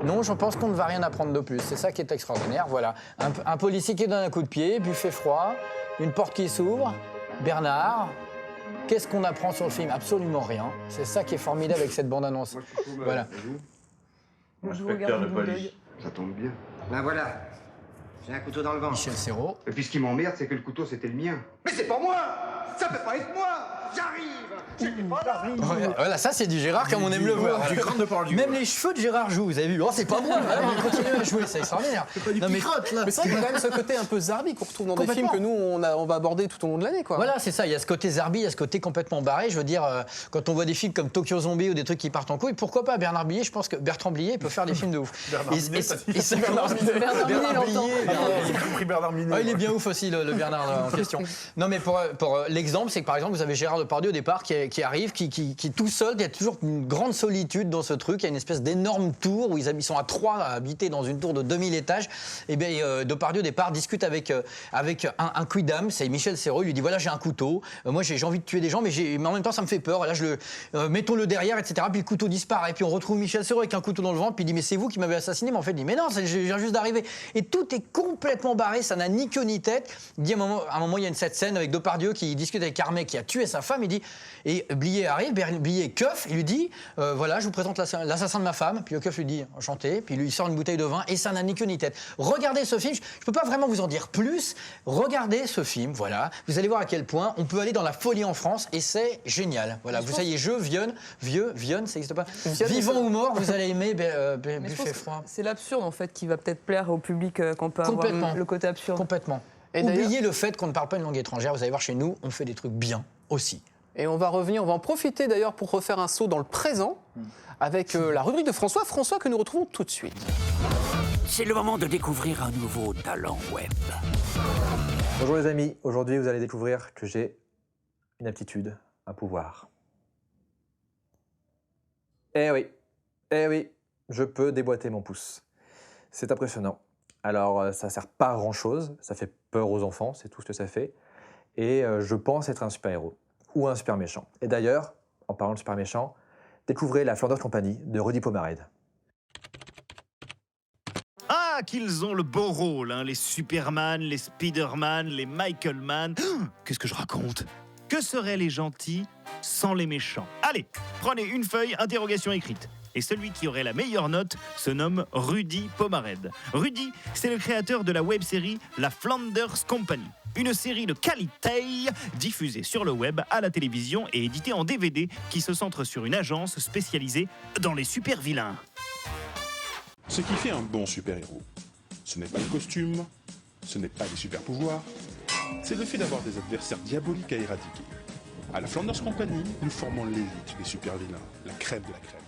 Non, je pense qu'on ne va rien apprendre de plus. C'est ça qui est extraordinaire. Voilà, un policier qui donne un coup de pied, buffet froid, une porte qui s'ouvre, Bernard. Qu'est-ce qu'on apprend sur le film? Absolument rien. C'est ça qui est formidable avec cette bande-annonce. Voilà. Moi, je vous regarde de police. Ça tombe bien. Ben voilà. J'ai un couteau dans le ventre. Michel Serrault. Et puis ce qui m'emmerde, c'est que le couteau, c'était le mien. Mais c'est pas moi! Ça peut pas être moi! J'arrive! Voilà, ça c'est du Gérard comme on aime le voir. Même les cheveux de Gérard jouent, vous avez vu? Oh, c'est pas moi, il continue à jouer, c'est extraordinaire. Mais c'est vrai qu'il y a quand même ce côté un peu Zarbi qu'on retrouve dans des films que nous on va aborder tout au long de l'année, quoi. Voilà, c'est ça, il y a ce côté Zarbi, il y a ce côté complètement barré. Je veux dire, quand on voit des films comme Tokyo Zombie ou des trucs qui partent en couille, pourquoi pas Bernard Blier? Je pense que Bertrand Blier peut faire des films de ouf. Bernard Minet. Il est bien ouf aussi, le Bernard en question. Non, mais pour l'exemple, c'est que par exemple, vous avez Gérard Depardieu au départ qui arrive, qui est tout seul. Il y a toujours une grande solitude dans ce truc. Il y a une espèce d'énorme tour où ils sont à 3 à habiter dans une tour de 2000 étages. Et bien, Depardieu au départ discute avec un quidam, c'est Michel Serrault. Il lui dit voilà, j'ai un couteau. Moi, j'ai envie de tuer des gens, mais en même temps, ça me fait peur. Et là, mettons-le derrière, etc. Puis le couteau disparaît. Puis on retrouve Michel Serrault avec un couteau dans le ventre. Puis il dit mais c'est vous qui m'avez assassiné. Mais en fait, il dit mais non, je viens juste d'arriver. Et tout est complètement barré. Ça n'a ni queue ni tête. Il dit à un moment, il y a cette scène avec Depardieu qui discute avec Carmet qui a tué sa femme. Il dit et Blier arrive, Blier keuf, il lui dit voilà, je vous présente l'assassin de ma femme. Puis le keuf lui dit enchanté. Puis lui il sort une bouteille de vin et ça n'a ni queue ni tête. Regardez ce film. Je peux pas vraiment vous en dire plus. Regardez ce film. Voilà, vous allez voir à quel point on peut aller dans la folie en France et c'est génial. Voilà, vous savez, Vienne, ça n'existe pas. Vivant ou mort, vous allez aimer Buffet froid. C'est l'absurde en fait qui va peut-être plaire au public qu'on peut avoir, le côté absurde. Complètement. Et oubliez le fait qu'on ne parle pas une langue étrangère. Vous allez voir, chez nous, on fait des trucs bien aussi. Et on va en profiter d'ailleurs pour refaire un saut dans le présent avec la rubrique de François. François que nous retrouvons tout de suite. C'est le moment de découvrir un nouveau talent web. Bonjour les amis, aujourd'hui vous allez découvrir que j'ai une aptitude, un pouvoir. Eh oui, je peux déboîter mon pouce. C'est impressionnant. Alors ça sert pas à grand chose, ça fait peur aux enfants, c'est tout ce que ça fait. Et je pense être un super-héros ou un super méchant. Et d'ailleurs, en parlant de super méchant, découvrez la Flanders Company de Rudy Pomarède. Ah, qu'ils ont le beau rôle, hein, les Superman, les Spiderman, les Michael Mann. Qu'est-ce que je raconte? Que seraient les gentils sans les méchants. Allez, prenez une feuille, interrogation écrite. Et celui qui aurait la meilleure note se nomme Rudy Pomared. Rudy, c'est le créateur de la web-série La Flanders Company. Une série de qualité diffusée sur le web, à la télévision et éditée en DVD qui se centre sur une agence spécialisée dans les super-vilains. Ce qui fait un bon super-héros, ce n'est pas le costume, ce n'est pas les super-pouvoirs, c'est le fait d'avoir des adversaires diaboliques à éradiquer. À la Flanders Company, nous formons l'élite des super-vilains, la crème de la crème.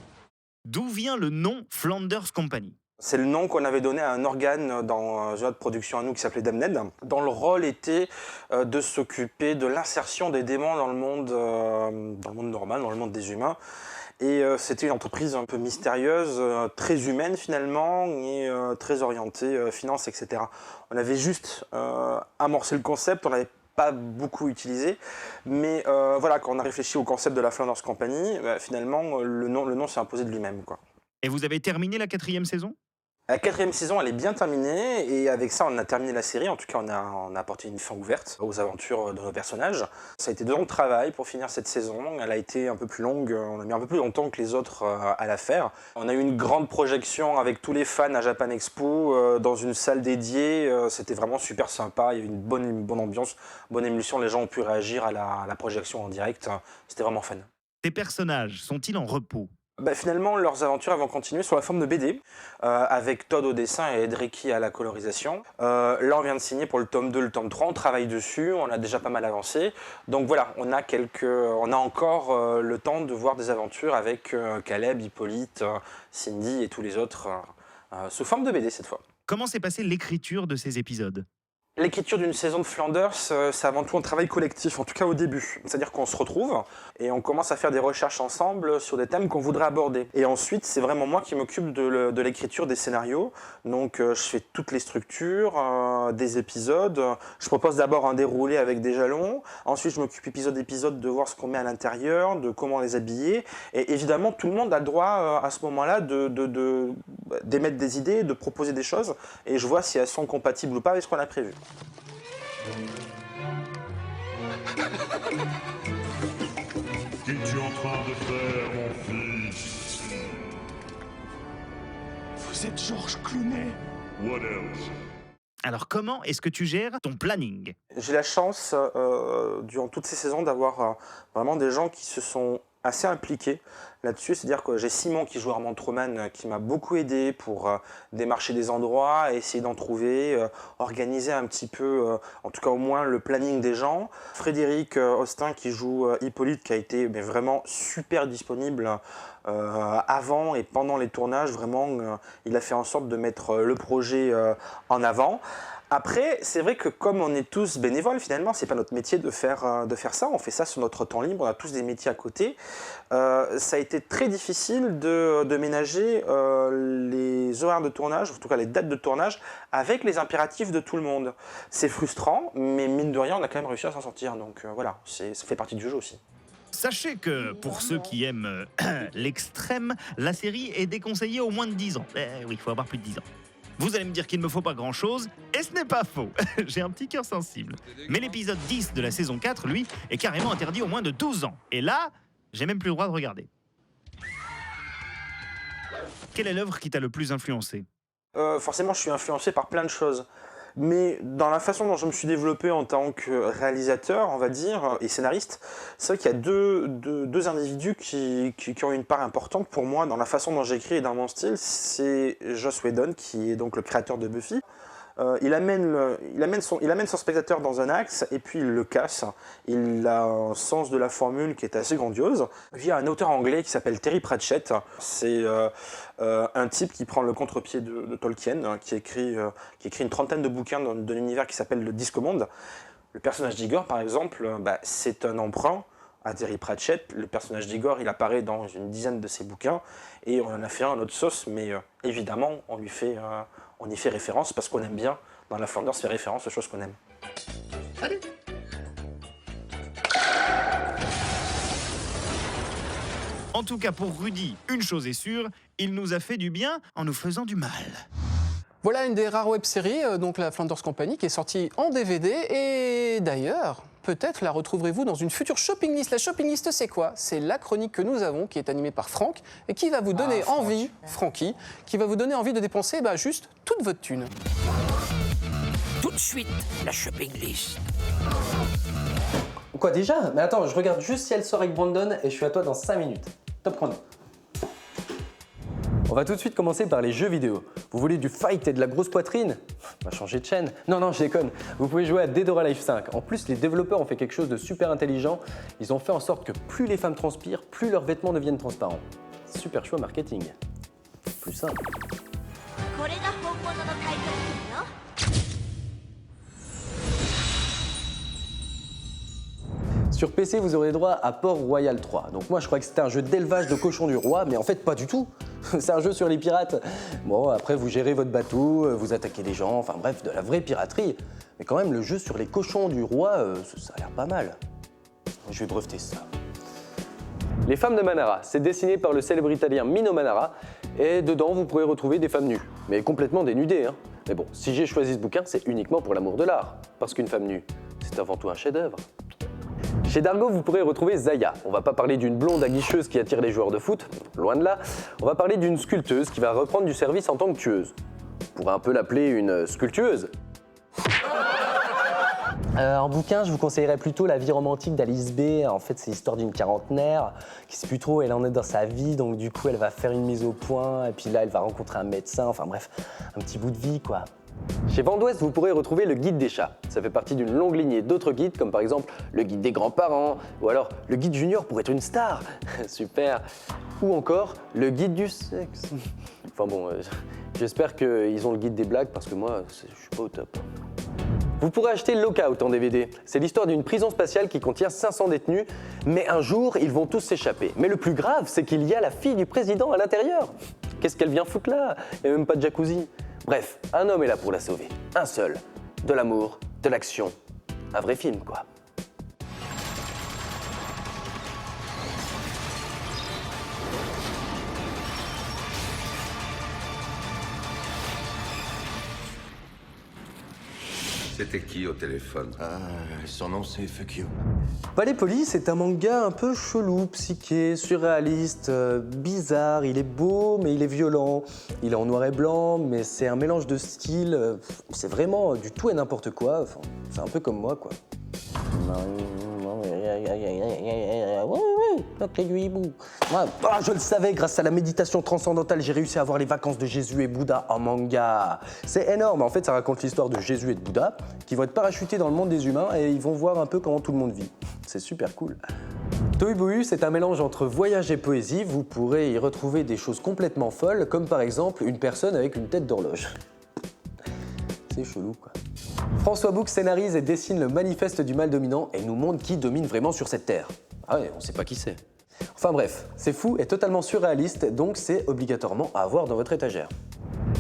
D'où vient le nom Flanders Company ? C'est le nom qu'on avait donné à un organe dans une autre production à nous qui s'appelait Damned, dont le rôle était de s'occuper de l'insertion des démons dans le monde normal, dans le monde des humains. Et c'était une entreprise un peu mystérieuse, très humaine finalement, et très orientée finance, etc. On avait juste amorcé le concept, on l'avait pas beaucoup utilisé, mais voilà, quand on a réfléchi au concept de la Flanders Company, finalement le nom s'est imposé de lui-même, quoi. Et vous avez terminé la 4e saison ? La 4e saison, elle est bien terminée, et avec ça, on a terminé la série. En tout cas, on a apporté une fin ouverte aux aventures de nos personnages. Ça a été 2 ans de travail pour finir cette saison. Elle a été un peu plus longue, on a mis un peu plus longtemps que les autres à la faire. On a eu une grande projection avec tous les fans à Japan Expo, dans une salle dédiée. C'était vraiment super sympa, il y avait une bonne ambiance, bonne émulsion. Les gens ont pu réagir à la projection en direct. C'était vraiment fun. Tes personnages sont-ils en repos ? Finalement, leurs aventures vont continuer sous la forme de BD, avec Todd au dessin et Edreki à la colorisation. Là, on vient de signer pour le tome 2, le tome 3, on travaille dessus, on a déjà pas mal avancé. Donc voilà, on a encore le temps de voir des aventures avec Caleb, Hippolyte, Cindy et tous les autres, sous forme de BD cette fois. Comment s'est passée l'écriture de ces épisodes ? L'écriture d'une saison de Flanders, c'est avant tout un travail collectif, en tout cas au début. C'est-à-dire qu'on se retrouve et on commence à faire des recherches ensemble sur des thèmes qu'on voudrait aborder. Et ensuite, c'est vraiment moi qui m'occupe de l'écriture des scénarios. Donc je fais toutes les structures des épisodes. Je propose d'abord un déroulé avec des jalons. Ensuite, je m'occupe épisode de voir ce qu'on met à l'intérieur, de comment les habiller. Et évidemment, tout le monde a le droit à ce moment-là d'émettre des idées, de proposer des choses. Et je vois si elles sont compatibles ou pas avec ce qu'on a prévu. Qu'es-tu en train de faire, mon fils? Vous êtes Georges Clooney. What else? Alors comment est-ce que tu gères ton planning ? J'ai la chance, durant toutes ces saisons, d'avoir vraiment des gens qui se sont assez impliqués là-dessus. C'est-à-dire que j'ai Simon qui joue Armand Truman, qui m'a beaucoup aidé pour démarcher des endroits, essayer d'en trouver, organiser un petit peu, en tout cas au moins le planning des gens. Frédéric Austin qui joue Hippolyte, qui a été vraiment super disponible avant et pendant les tournages. Vraiment, il a fait en sorte de mettre le projet en avant. Après, c'est vrai que comme on est tous bénévoles, finalement, c'est pas notre métier de faire ça. On fait ça sur notre temps libre, on a tous des métiers à côté. Ça a été très difficile de ménager les horaires de tournage, en tout cas les dates de tournage, avec les impératifs de tout le monde. C'est frustrant, mais mine de rien, on a quand même réussi à s'en sortir. Donc voilà, ça fait partie du jeu aussi. Sachez que, pour ceux qui aiment l'extrême, la série est déconseillée aux moins de 10 ans. Oui, il faut avoir plus de 10 ans. Vous allez me dire qu'il ne me faut pas grand-chose, et ce n'est pas faux. J'ai un petit cœur sensible. Mais l'épisode 10 de la saison 4, lui, est carrément interdit aux moins de 12 ans. Et là, j'ai même plus le droit de regarder. Quelle est l'œuvre qui t'a le plus influencé ? Forcément, je suis influencé par plein de choses. Mais dans la façon dont je me suis développé en tant que réalisateur, on va dire, et scénariste, c'est vrai qu'il y a deux individus qui ont une part importante pour moi dans la façon dont j'écris et dans mon style. C'est Joss Whedon, qui est donc le créateur de Buffy. Il amène son spectateur dans un axe et puis il le casse. Il a un sens de la formule qui est assez grandiose. Il y a un auteur anglais qui s'appelle Terry Pratchett. C'est un type qui prend le contre-pied de Tolkien, qui écrit une trentaine de bouquins de l'univers qui s'appelle le Discomonde. Le personnage d'Igor, par exemple, c'est un emprunt à Terry Pratchett. Le personnage d'Igor, il apparaît dans une dizaine de ses bouquins et on en a fait un à notre sauce, mais évidemment, on y fait référence parce qu'on aime bien, dans la Flanders, faire référence aux choses qu'on aime. Allez. En tout cas, pour Rudy, une chose est sûre, il nous a fait du bien en nous faisant du mal. Voilà une des rares web-séries, donc la Flanders Company, qui est sortie en DVD. Et d'ailleurs, peut-être la retrouverez-vous dans une future shopping list. La shopping list, c'est quoi? C'est la chronique que nous avons, qui est animée par Franck, et qui va vous donner envie, Francky, qui va vous donner envie de dépenser juste toute votre thune. Tout de suite, la shopping list. Quoi déjà? Mais attends, je regarde juste si elle sort avec Brandon et je suis à toi dans 5 minutes. Top chrono. On va tout de suite commencer par les jeux vidéo. Vous voulez du fight et de la grosse poitrine? On va changer de chaîne. Non, je déconne. Vous pouvez jouer à Dead or Alive 5. En plus, les développeurs ont fait quelque chose de super intelligent. Ils ont fait en sorte que plus les femmes transpirent, plus leurs vêtements deviennent transparents. Super choix marketing. Plus simple. Sur PC, vous aurez droit à Port Royal 3. Donc moi, je crois que c'était un jeu d'élevage de cochons du roi, mais en fait, pas du tout. C'est un jeu sur les pirates. Bon, après, vous gérez votre bateau, vous attaquez des gens, enfin bref, de la vraie piraterie. Mais quand même, le jeu sur les cochons du roi, ça a l'air pas mal. Je vais breveter ça. Les femmes de Manara, c'est dessiné par le célèbre italien Mino Manara, et dedans, vous pourrez retrouver des femmes nues, mais complètement dénudées. Hein. Mais bon, si j'ai choisi ce bouquin, c'est uniquement pour l'amour de l'art, parce qu'une femme nue, c'est avant tout un chef-d'œuvre. Chez Dargo, vous pourrez retrouver Zaya. On va pas parler d'une blonde aguicheuse qui attire les joueurs de foot, loin de là. On va parler d'une sculpteuse qui va reprendre du service en tant que tueuse. On pourrait un peu l'appeler une sculptueuse. En bouquin, je vous conseillerais plutôt La vie romantique d'Alice B. En fait, c'est l'histoire d'une quarantenaire qui sait plus trop où elle en est dans sa vie, donc du coup, elle va faire une mise au point, et puis là, elle va rencontrer un médecin, enfin bref, un petit bout de vie, quoi. Chez Vent d'Ouest, vous pourrez retrouver le guide des chats. Ça fait partie d'une longue lignée d'autres guides, comme par exemple le guide des grands-parents, ou alors le guide junior pour être une star. Super. Ou encore le guide du sexe. Enfin bon, j'espère qu'ils ont le guide des blagues, parce que moi, je suis pas au top. Vous pourrez acheter Lockout en DVD. C'est l'histoire d'une prison spatiale qui contient 500 détenus, mais un jour, ils vont tous s'échapper. Mais le plus grave, c'est qu'il y a la fille du président à l'intérieur. Qu'est-ce qu'elle vient foutre là? Il n'y a même pas de jacuzzi. Bref, un homme est là pour la sauver. Un seul. De l'amour, de l'action. Un vrai film, quoi. C'était qui au téléphone? Son nom c'est Fuck You. Palais Poli, c'est un manga un peu chelou, psyché, surréaliste, bizarre. Il est beau, mais il est violent. Il est en noir et blanc, mais c'est un mélange de styles. C'est vraiment du tout et n'importe quoi. Enfin, c'est un peu comme moi, quoi. Ah, je le savais, grâce à la méditation transcendantale, j'ai réussi à avoir les vacances de Jésus et Bouddha en manga. C'est énorme. En fait, ça raconte l'histoire de Jésus et de Bouddha qui vont être parachutés dans le monde des humains et ils vont voir un peu comment tout le monde vit. C'est super cool. Tohubohu, c'est un mélange entre voyage et poésie. Vous pourrez y retrouver des choses complètement folles, comme par exemple une personne avec une tête d'horloge. C'est chelou, quoi. François Bouc scénarise et dessine le manifeste du mal dominant et nous montre qui domine vraiment sur cette terre. Ah ouais, on sait pas qui c'est. Enfin bref, c'est fou et totalement surréaliste, donc c'est obligatoirement à avoir dans votre étagère.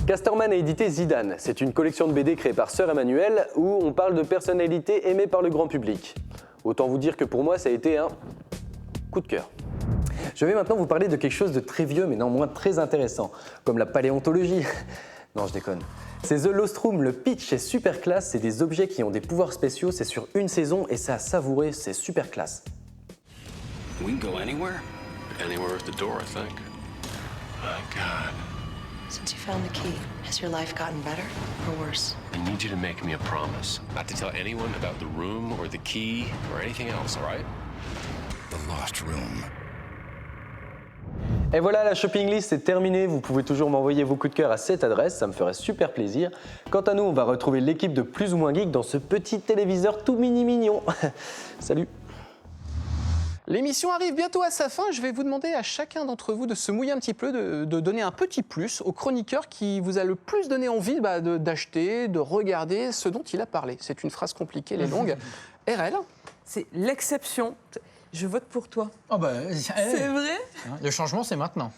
Casterman a édité Zidane. C'est une collection de BD créée par Sœur Emmanuel où on parle de personnalités aimées par le grand public. Autant vous dire que pour moi, ça a été un coup de cœur. Je vais maintenant vous parler de quelque chose de très vieux mais néanmoins très intéressant, comme la paléontologie. Non, je déconne. C'est The Lost Room, le pitch est super classe, c'est des objets qui ont des pouvoirs spéciaux, c'est sur une saison et c'est à savourer, c'est super classe. We can go anywhere. Anywhere with the door, I think. My God. Since you found the key, has your life gotten better or worse? I need you to make me a promise not to tell anyone about the room or the key or anything else, all right? The Lost Room. Et voilà, la shopping list est terminée. Vous pouvez toujours m'envoyer vos coups de cœur à cette adresse, ça me ferait super plaisir. Quant à nous, on va retrouver l'équipe de Plus ou Moins Geek dans ce petit téléviseur tout mini mignon. Salut. L'émission arrive bientôt à sa fin. Je vais vous demander à chacun d'entre vous de se mouiller un petit peu, de donner un petit plus au chroniqueur qui vous a le plus donné envie d'acheter, de regarder ce dont il a parlé. C'est une phrase compliquée, elle est longue. RL. C'est l'exception. Je vote pour toi. Oh bah, c'est vrai? Le changement, c'est maintenant.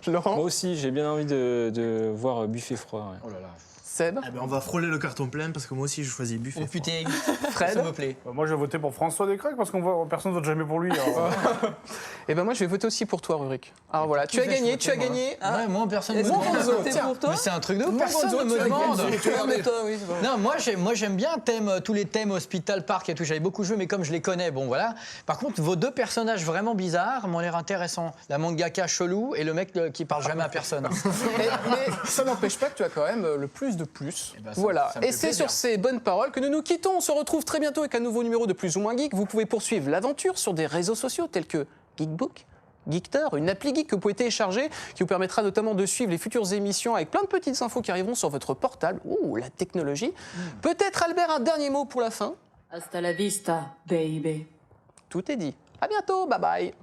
Laurent? Moi aussi, j'ai bien envie de voir Buffet froid. Ouais. Oh là là. Seb. On va frôler le carton plein parce que moi aussi je choisis Buffet. Oh putain, Fred. ça me plaît. Moi, je vais voter pour François Descraques parce que personne ne vote jamais pour lui. Et ben moi, je vais voter aussi pour toi, Rurik. Alors voilà, tu as gagné. Ouais, moi, personne ne me Bon, Gonzo, demande. tiens. Mais c'est un truc de ouf, Bon, personne Gonzo, ne me tu as demande. gagné. Tu as gagné, toi, oui, c'est bon. Non, moi j'aime bien tous les thèmes Hospital Park et tout. J'avais beaucoup joué, mais comme je les connais, bon voilà. Par contre, vos deux personnages vraiment bizarres m'ont l'air intéressants. La mangaka chelou et le mec qui parle jamais à personne. Mais ça n'empêche pas que tu as quand même le plus de plus. ben, ça- Voilà. ça me Et fait c'est plaisir. sur ces bonnes paroles que nous nous quittons. On se retrouve très bientôt avec un nouveau numéro de Plus ou moins Geek. Vous pouvez poursuivre l'aventure sur des réseaux sociaux tels que Geekbook, Geekter, une appli geek que vous pouvez télécharger qui vous permettra notamment de suivre les futures émissions avec plein de petites infos qui arriveront sur votre portable. Ouh, la technologie. Peut-être Albert, un dernier mot pour la fin. Hasta la vista, baby. Tout est dit. À bientôt, bye bye.